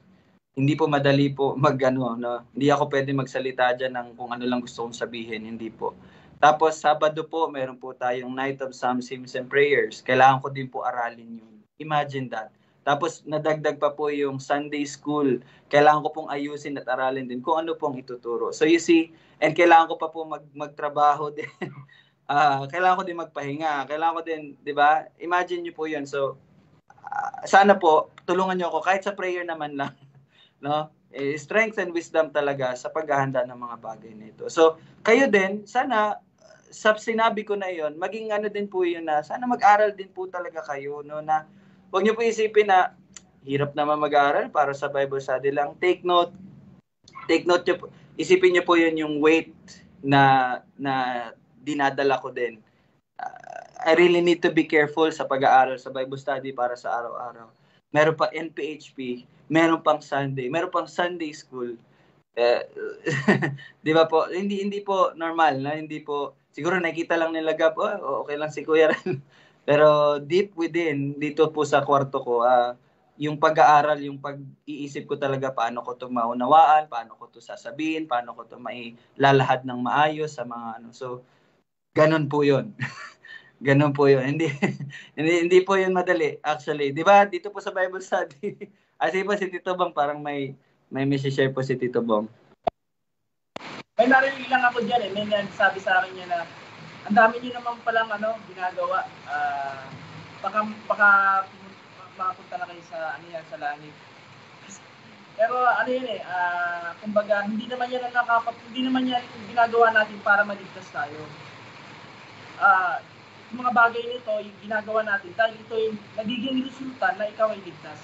Hindi po madali po Hindi ako pwede magsalita dyan ng kung ano lang gusto kong sabihin. Hindi po. Tapos, Sabado po, meron po tayong Night of Psalms, Hymns, and Prayers. Kailangan ko din po aralin yun. Imagine that. Tapos, nadagdag pa po yung Sunday School. Kailangan ko pong ayusin at aralin din kung ano pong ituturo. So, you see, and kailangan ko pa po magtrabaho din. Kailangan ko din magpahinga. Kailangan ko din, di ba? Imagine nyo po yun. So, sana po, tulungan nyo ako kahit sa prayer naman lang. No? Strength and wisdom talaga sa paghahanda ng mga bagay na ito. So, kayo din, sana, sa sinabi ko na yon, maging ano din po yun na, sana mag-aral din po talaga kayo, no? Na, huwag nyo po isipin na, hirap naman mag-aral para sa Bible study lang. Take note nyo po, isipin nyo po yun yung weight na dinadala ko din. I really need to be careful sa pag-aaral sa Bible study para sa araw-araw. Meron pa NPHP, meron pang Sunday, meron pang Sunday school. Di ba po? Hindi po normal, no? Hindi po, siguro nakita lang nila Gab, okay lang si Kuya Ren. Pero deep within, dito po sa kwarto ko, yung pag-aaral, yung pag-iisip ko talaga paano ko ito maunawaan, paano ko ito sasabihin, paano ko ito mailalahad ng maayos sa mga ano. So, ganun po yun. Ganun po yun. Hindi po yun madali, actually. Di ba, dito po sa Bible study, kasi po si Tito Bong, parang may share po si Tito Bong. May narinig lang ako dyan May nagsabi sa akin niya na ang dami niyo naman palang ginagawa. Baka makapunta na kayo sa sa langit. Pero kumbaga hindi naman yan ginagawa natin para maligtas tayo. Yung mga bagay nito, yung ginagawa natin dahil ito yung nagiging resulta na ikaw ay ligtas.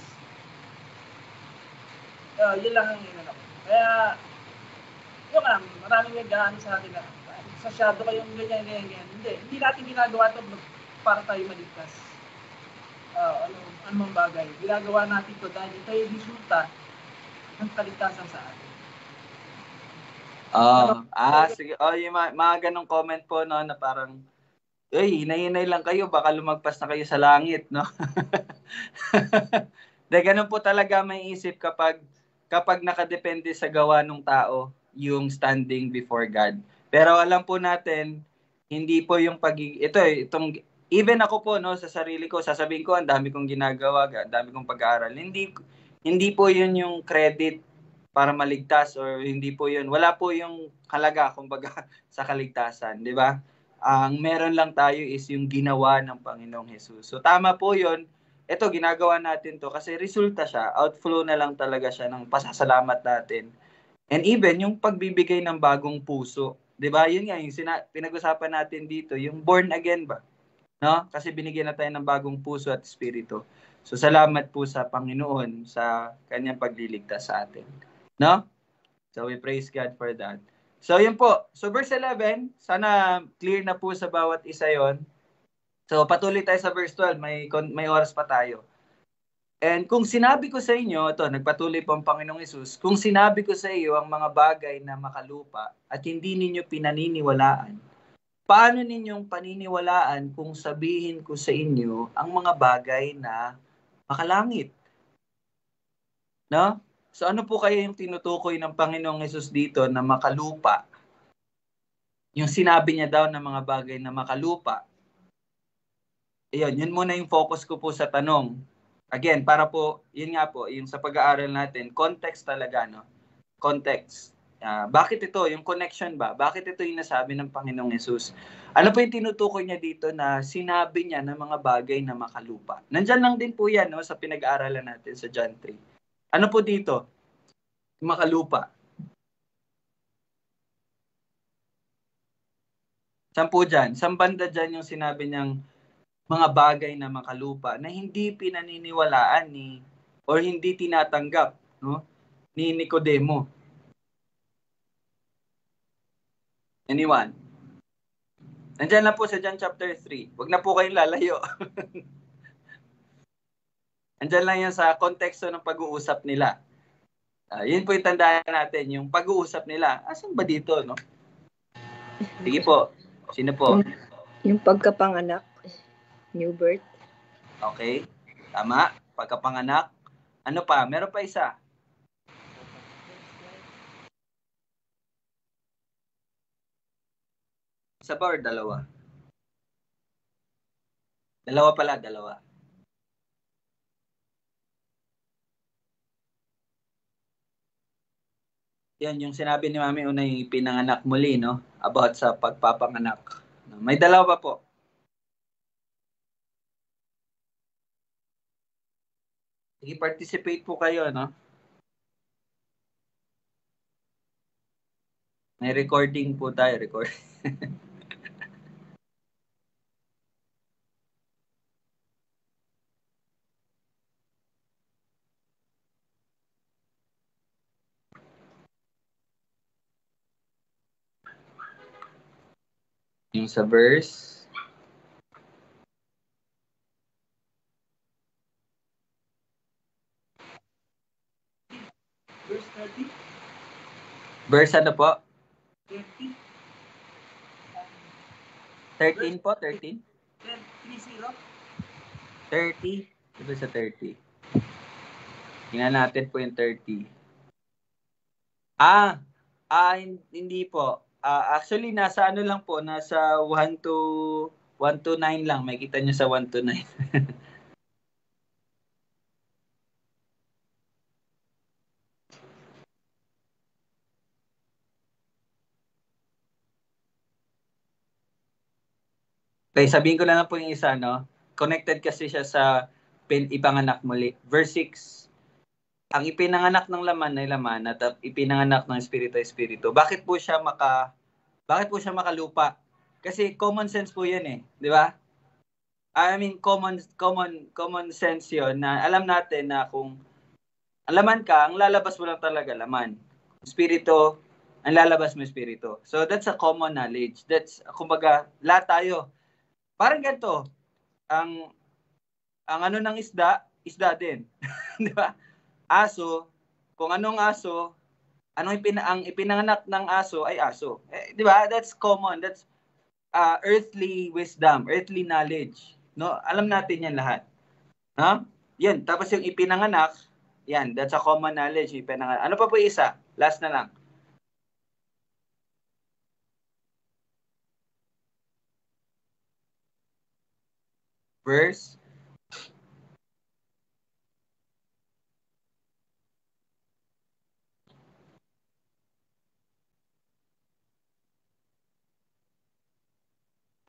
Yun lang ang inano. Kaya yun nga, maraming nag-aano sa akin na sasyado kayong ganyan. Hindi natin ginagawa ito para tayo maligtas. Anong bagay. Ginagawa natin ito dahil ito yung resulta ng kaligtasan sa atin. Sige. Yung mga ganong comment po, no, na parang, hinay-hinay lang kayo, baka lumagpas na kayo sa langit, no? Ganun po talaga may isip kapag nakadepende sa gawa ng tao, yung standing before God. Pero alam po natin, hindi po yung even ako po, no, sa sarili ko, sasabihin ko, ang dami kong ginagawa, ang dami kong pag-aaral. Hindi po yun yung credit para maligtas, or hindi po yun. Wala po yung halaga, kumbaga, sa kaligtasan, di ba? Ang meron lang tayo is yung ginawa ng Panginoong Jesus. So tama po yun. Ito, ginagawa natin to kasi resulta siya. Outflow na lang talaga siya ng pasasalamat natin. And even yung pagbibigay ng bagong puso. Diba? Yun nga, yung pinag-usapan natin dito, yung born again ba? No? Kasi binigyan na tayo ng bagong puso at espiritu. So salamat po sa Panginoon sa kanyang pagliligtas sa atin. No? So we praise God for that. So yun po. So verse 11, sana clear na po sa bawat isa yon. So patuloy tayo sa verse 12, may oras pa tayo. And kung sinabi ko sa inyo, ito, nagpatuloy po ang Panginoong Hesus, kung sinabi ko sa iyo ang mga bagay na makalupa at hindi ninyo pinaniniwalaan, paano ninyong paniniwalaan kung sabihin ko sa inyo ang mga bagay na makalangit? No? So ano po kaya yung tinutukoy ng Panginoong Hesus dito na makalupa? Yung sinabi niya daw ng mga bagay na makalupa. Ayun, yun muna yung focus ko po sa tanong. Again, para po, yun nga po, yung sa pag-aaral natin, context talaga, no? Context. Bakit ito? Yung connection ba? Bakit ito yung nasabi ng Panginoong Hesus? Ano po yung tinutukoy niya dito na sinabi niya ng mga bagay na makalupa? Nandyan lang din po yan, no, sa pinag-aaralan natin sa John 3. Ano po dito? Makalupa. Saan po dyan? Saan banda dyan yung sinabi niyang mga bagay na makalupa na hindi pinaniniwalaan or hindi tinatanggap, no, ni Nicodemo? Anyone? Nandiyan lang po sa John chapter 3. Huwag na po kayong lalayo. Nandiyan lang yan sa konteksto ng pag-uusap nila. Yun po yung tandaan natin, yung pag-uusap nila. Asan ba dito, no? Sige po. Sino po? Yung pagkapanganak, new birth. Okay. Tama. Pagkapanganak. Ano pa? Meron pa isa. Isa ba or dalawa? Dalawa pala, dalawa. Yan, yung sinabi ni Mami Unay, pinanganak muli, no? About sa pagpapanganak. May dalawa pa po. Sige, participate po kayo, no? May recording po tayo, recording. Yung sa verse. Verse 30. Verse ano po? 30. 13 po, 13? 30. 30. Ito sa 30. Tingnan natin po yung 30. Hindi po. Actually, nasa ano lang po, nasa 1 to 9 lang. May kita nyo sa 1 to 9. Okay, sabihin ko na lang po yung isa, no? Connected kasi siya sa ipanganak muli. Verse 6. Ang ipinanganak ng laman ay laman at ipinanganak ng espiritu ay espiritu. Bakit po siya makalupa? Kasi common sense po 'yan, di ba? I mean common sense 'yon na alam natin na kung ang laman ka, ang lalabas mo lang talaga laman. Espiritu, ang lalabas mo espiritu. So that's a common knowledge. That's kumbaga lahat tayo. Parang ganito. Ang ano ng isda din. Di ba? Aso, kung anong aso, ang ipinanganak ng aso ay aso. Di ba? That's common. That's earthly wisdom, earthly knowledge. No? Alam natin yan lahat. No? Yan. Tapos yung ipinanganak, yan. That's a common knowledge. Ipinanganak. Ano pa po isa? Last na lang. Verse.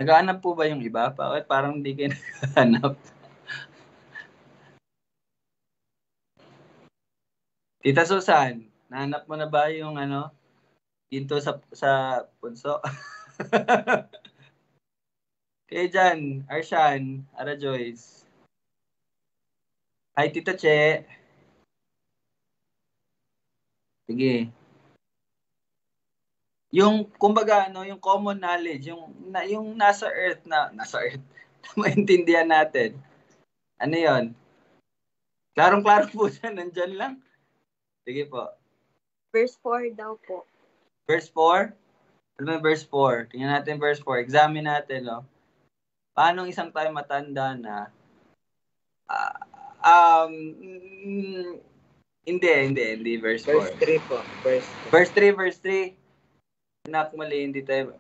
Naghahanap po ba yung iba? Bakit parang hindi kayo naghahanap? Tita Susan, nahanap mo na ba yung dito sa punso? Kayo dyan, Arshan, Ara Joyce. Hi, Tita Che. Sige. Yung kumbaga yung common knowledge, yung nasa earth, maintindihan natin. Ano yon? Klarong-klaro po siya, nandyan lang. Sige po. Verse 4 daw po. Verse 4? Ano ba yung verse 4? Tingnan natin verse 4. Examine natin, no? Paano isang tayo matanda na hindi verse 4. Verse 3 po. Verse 3. Pinanganak muli, hindi tayo.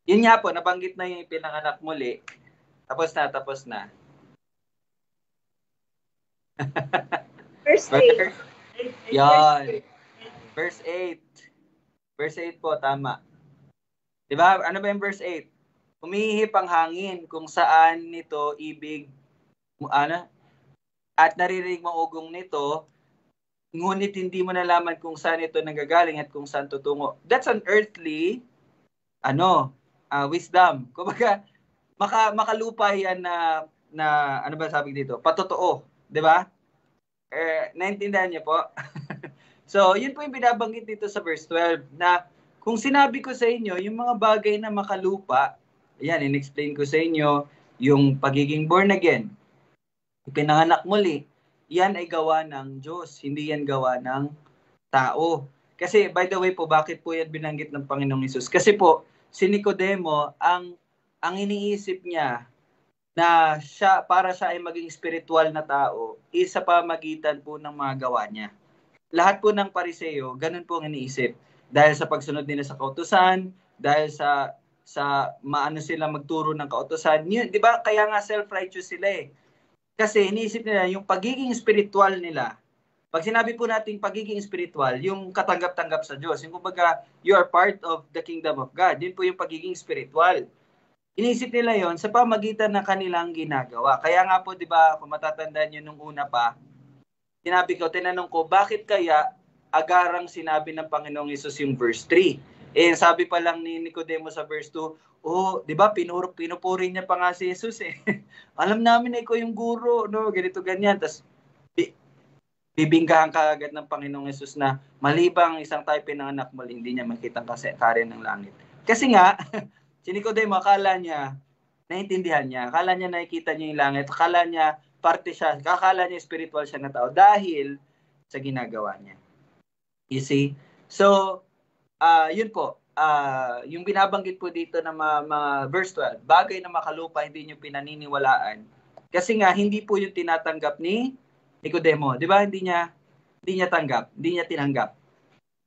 Yun nga po, nabanggit na yung pinanganak muli. Tapos na. Verse 3. Yan. Verse 8. Verse 8 po, tama. Diba? Ano ba yung verse 8? Humihip ang hangin kung saan nito ibig, at naririnig mo ugong nito, ngunit hindi mo nalaman kung saan ito nanggagaling at kung saan tutungo. That's an earthly, wisdom. Kumbaga, makalupa yan na ano ba sabi dito? Patotoo. Diba? Naintindihan niyo po? So, yun po yung binabanggit dito sa verse 12 na kung sinabi ko sa inyo, yung mga bagay na makalupa, ayan, in-explain ko sa inyo, yung pagiging born again, pinanganak muli, yan ay gawa ng Diyos, hindi yan gawa ng tao. Kasi, by the way po, bakit po yan binanggit ng Panginoong Hesus? Kasi po, si Nicodemo, ang iniisip niya na para siya ay maging spiritual na tao, isa pamagitan po ng mga gawa niya. Lahat po ng Pariseo, ganun po ang iniisip. Dahil sa pagsunod nila sa kautusan, dahil sa maano sila magturo ng kautusan. Yun, di ba? Kaya nga self-righteous sila eh. Kasi iniisip nila yung pagiging spiritual nila. Pag sinabi po natin pagiging spiritual, yung katanggap-tanggap sa Diyos. Yung kumbaga, you are part of the kingdom of God. Yun po yung pagiging spiritual. Iniisip nila yon sa pamagitan ng kanilang ginagawa. Kaya nga po, di ba, kung matatandaan nyo nung una pa, tinanong ko, bakit kaya agarang sinabi ng Panginoong Hesus yung verse 3? Sabi pa lang ni Nicodemo sa verse 2, di ba, pinupuri niya pa nga si Hesus eh. Alam namin na ikaw yung guro, no? Ganito, ganyan. Tapos, bibinggahan ka agad ng Panginoong Hesus na malibang isang tayo pinanganak muli, hindi niya makitang karyan ng langit. Kasi nga, si Nicodemo, akala niya, naintindihan niya, akala niya nakikita niya yung langit, akala niya, parte siya, kakala niya spiritual siya na tao dahil sa ginagawa niya. You see? So, yun po. Yung binabanggit po dito na verse 12, bagay na makalupa, hindi niyo pinaniniwalaan. Kasi nga, hindi po yung tinatanggap ni Nicodemo. Di ba? Hindi niya tanggap. Hindi niya tinanggap.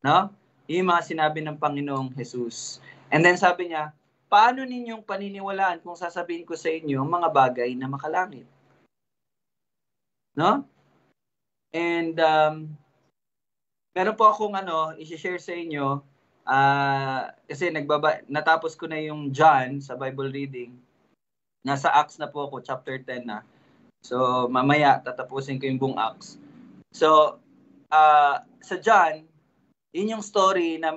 No? Yung mga sinabi ng Panginoong Hesus. And then sabi niya, paano ninyong paniniwalaan kung sasabihin ko sa inyo ang mga bagay na makalangit? No? And meron po akong i-share sa inyo kasi natapos ko na yung John sa Bible reading. Nasa Acts na po ako, chapter 10 na. So mamaya tatapusin ko yung buong Acts. So sa John, yun yung story na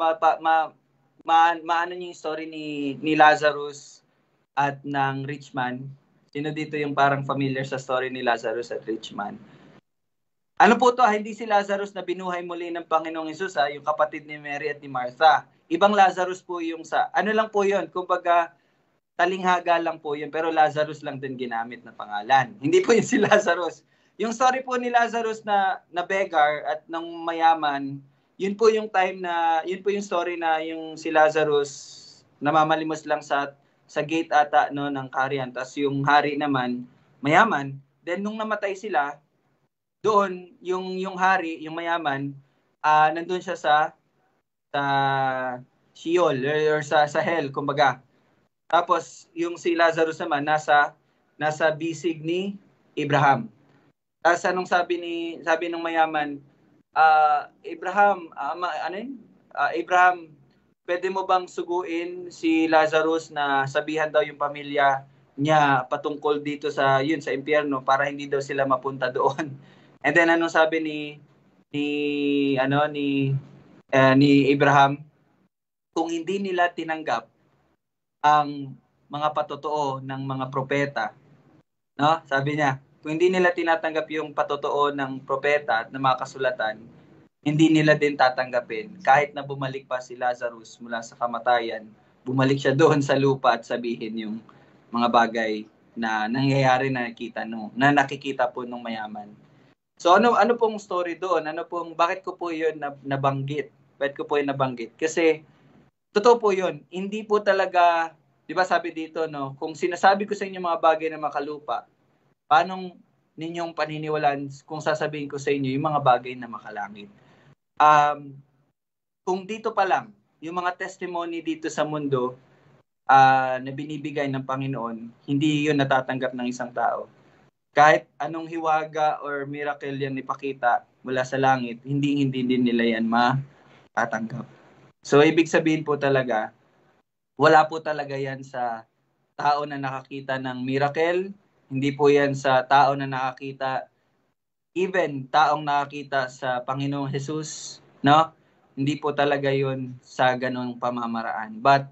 maano yung story ni Lazarus at ng rich man. Sino dito yung parang familiar sa story ni Lazarus at rich man? Ano po to? Hindi si Lazarus na binuhay muli ng Panginoong Hesus, yung kapatid ni Mary at ni Martha. Ibang Lazarus po yung ano lang po yun, kumbaga talinghaga lang po yun, pero Lazarus lang din ginamit na pangalan. Hindi po yun si Lazarus. Yung story po ni Lazarus na beggar at ng mayaman, yun po yung story na yung si Lazarus namamalimos lang sa gate ata ng kaharian. Tapos yung hari naman, mayaman. Then nung namatay sila, doon yung hari, yung mayaman, nandun siya sa Sheol or sa hell, kumbaga. Tapos yung si Lazarus naman nasa bisig ni Abraham. Tapos anong sabi ng mayaman, Abraham, Abraham, pwede mo bang suguin si Lazarus na sabihan daw yung pamilya niya patungkol dito sa impyerno para hindi daw sila mapunta doon. And then anong sabi ni Abraham, kung hindi nila tinanggap ang mga patotoo ng mga propeta, no? Sabi niya, kung hindi nila tinatanggap yung patotoo ng propeta at ng mga kasulatan, hindi nila din tatanggapin. Kahit na bumalik pa si Lazarus mula sa kamatayan, bumalik siya doon sa lupa at sabihin yung mga bagay na nangyayari na nakikita po nung mayaman. So ano pong story doon? Bakit ko po 'yun nabanggit? Bakit ko po 'yun nabanggit? Kasi totoo po 'yun. Hindi po talaga, 'di ba sabi dito no, kung sinasabi ko sa inyo mga bagay na makalupa, paano ninyong paniniwalaan kung sasabihin ko sa inyo yung mga bagay na makalangit? Kung dito pa lang, yung mga testimony dito sa mundo na binibigay ng Panginoon, hindi yun natatanggap ng isang tao. Kahit anong hiwaga or miracle yan ipakita mula sa langit, hindi din nila yan matatanggap. So, ibig sabihin po talaga, wala po talaga yan sa tao na nakakita ng miracle, hindi po yan sa tao na nakakita, even taong nakakita sa Panginoong Jesus, no? Hindi po talaga yun sa ganong pamamaraan. But,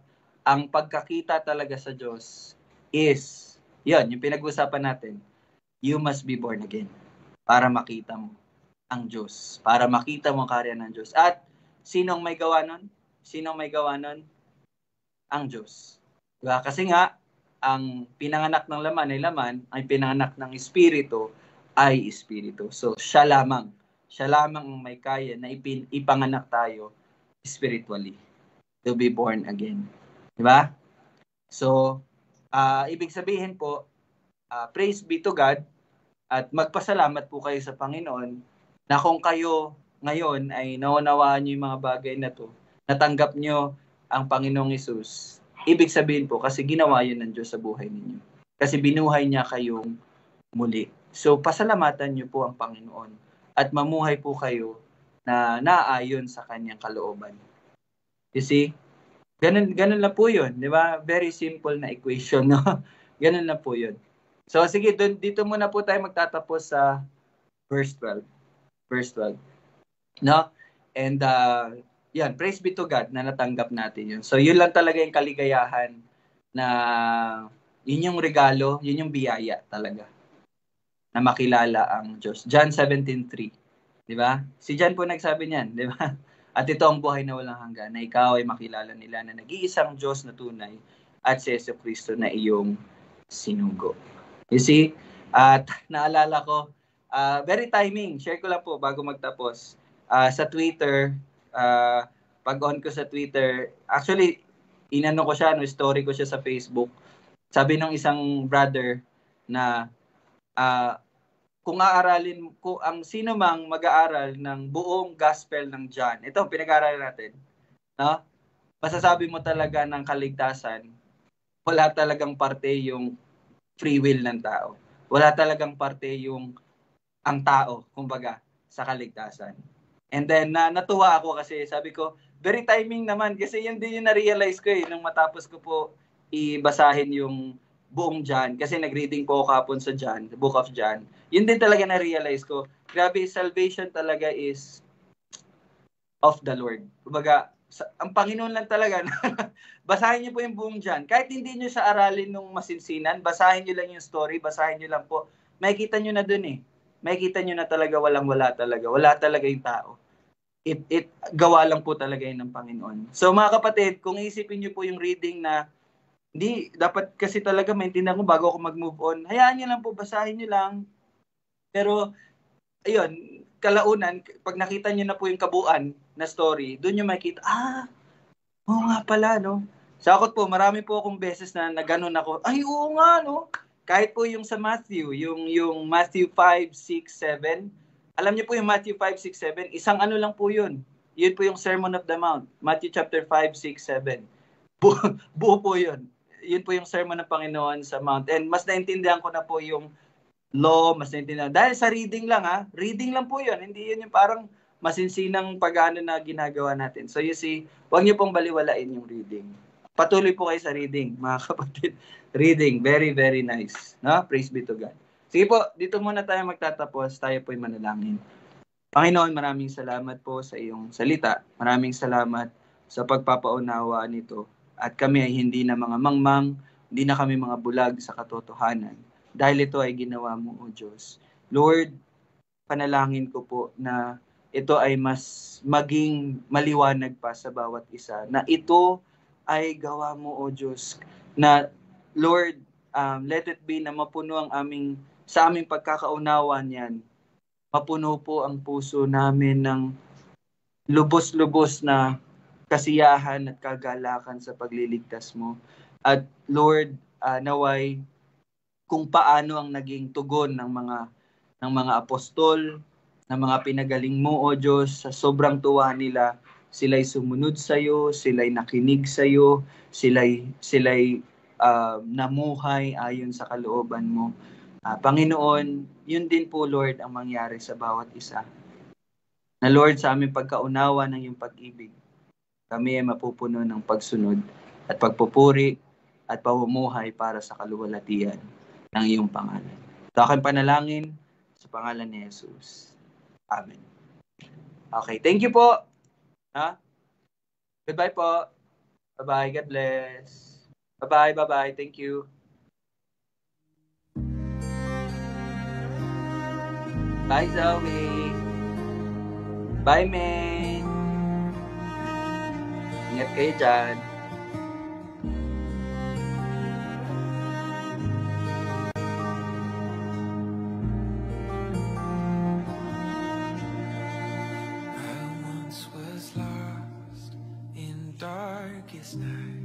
ang pagkakita talaga sa Diyos is, yun, yung pinag-usapan natin, you must be born again para makita mo ang Diyos, para makita mo ang karya ng Diyos. At sinong may gawa nun? Sinong may gawa nun? Ang Diyos. Diba? Kasi nga, ang pinanganak ng laman ay laman, ang pinanganak ng Espiritu ay Espiritu. So, siya lamang ang may kaya na ipanganak tayo spiritually, to be born again. Diba? So, ibig sabihin po, praise be to God, at magpasalamat po kayo sa Panginoon na kung kayo ngayon ay naunawaan nyo yung mga bagay na to, natanggap nyo ang Panginoong Hesus, ibig sabihin po, kasi ginawa yun ng Diyos sa buhay ninyo. Kasi binuhay niya kayong muli. So, pasalamatan nyo po ang Panginoon at mamuhay po kayo na naayon sa kanyang kalooban. You see? Ganun lang po yun, di ba? Very simple na equation, no? Ganun lang po yun. So, sige, dito muna po tayo magtatapos sa verse 12. Verse 12. No? And, yan, praise be to God na natanggap natin yun. So, yun lang talaga yung kaligayahan na yun yung regalo, yun yung biyaya talaga na makilala ang Diyos. John 17:3. Di ba? Si John po nagsabi niyan, di ba? At ito ang buhay na walang hanggan, na ikaw ay makilala nila na nag-iisang Diyos na tunay at si Jesucristo na iyong sinugo. You see? At naalala ko, very timing, share ko lang po bago magtapos. Sa Twitter, pag-on ko sa Twitter, actually, inano ko siya, story ko siya sa Facebook. Sabi ng isang brother na, kung aaralin ko ang sino mang mag-aaral ng buong gospel ng John, ito pinag-aaralan natin, no? Masasabi mo talaga ng kaligtasan, wala talagang parte yung free will ng tao. Wala talagang parte yung ang tao, kumbaga, sa kaligtasan. And then, natuwa ako kasi sabi ko, very timing naman kasi yun din yung na-realize ko nung matapos ko po ibasahin yung buong John, kasi nag-reading po ako kapon sa John, the book of John. Yun din talaga na-realize ko. Grabe, salvation talaga is of the Lord. Kumbaga, ang Panginoon lang talaga. Basahin niyo po yung buong John. Kahit hindi niyo sa aralin nung masinsinan, basahin niyo lang yung story, basahin niyo lang po. Makikita niyo na dun eh. Makikita niyo na talaga walang-wala talaga. Wala talaga yung tao. Gawa lang po talaga yun ng Panginoon. So mga kapatid, kung isipin niyo po yung reading na hindi, dapat kasi talaga maintindihan ko bago ako mag-move on. Hayaan niyo lang po, basahin niyo lang. Pero, ayun, kalaunan, pag nakita niyo na po yung kabuuan na story, doon niyo makikita, oo nga pala, no? Sakot po, marami po akong beses na nagganon ako, ay, oo nga, no? Kahit po yung sa Matthew, yung Matthew 5, 6, 7, alam niyo po yung Matthew 5, 6, 7, isang ano lang po yun. Yun po yung Sermon of the Mount. Matthew chapter 5, 6, 7. Buo po yun. Yun po yung sermon ng Panginoon sa Mount. And mas naintindihan ko na po yung law, mas naintindihan. Dahil sa reading lang reading lang po yun. Hindi yun yung parang masinsinang pag-ano na ginagawa natin. So you see, huwag niyo pong baliwalain yung reading. Patuloy po kayo sa reading, mga kapatid. Reading, very, very nice. No? Praise be to God. Sige po, dito muna tayo magtatapos. Tayo po'y manalangin. Panginoon, maraming salamat po sa iyong salita. Maraming salamat sa pagpapaunawa nito. At kami ay hindi na mga mangmang, hindi na kami mga bulag sa katotohanan. Dahil ito ay ginawa mo, O Diyos. Lord, panalangin ko po na ito ay mas maging maliwanag pa sa bawat isa. Na ito ay gawa mo, O Diyos. Na, Lord, let it be na mapuno sa aming pagkakaunawa niyan. Mapuno po ang puso namin ng lubos-lubos na kasiyahan at kagalakan sa pagliligtas mo. At Lord, naway kung paano ang naging tugon ng mga apostol, ng mga pinagaling mo, O Diyos, sa sobrang tuwa nila, sila'y sumunod sa iyo, sila'y nakinig sa iyo, sila'y namuhay ayon sa kalooban mo. Panginoon, yun din po, Lord, ang mangyari sa bawat isa. Na Lord, sa aming pagkaunawa ng iyong pag-ibig, kami ay mapupuno ng pagsunod at pagpupuri at pamumuhay para sa kaluwalhatian ng iyong pangalan. Ito aking panalangin sa pangalan ni Jesus. Amen. Okay, thank you po. Goodbye po. Bye-bye. God bless. Bye-bye. Thank you. Bye, Zoe. Bye, men. Ingat kayo dyan. I once was lost in darkest night.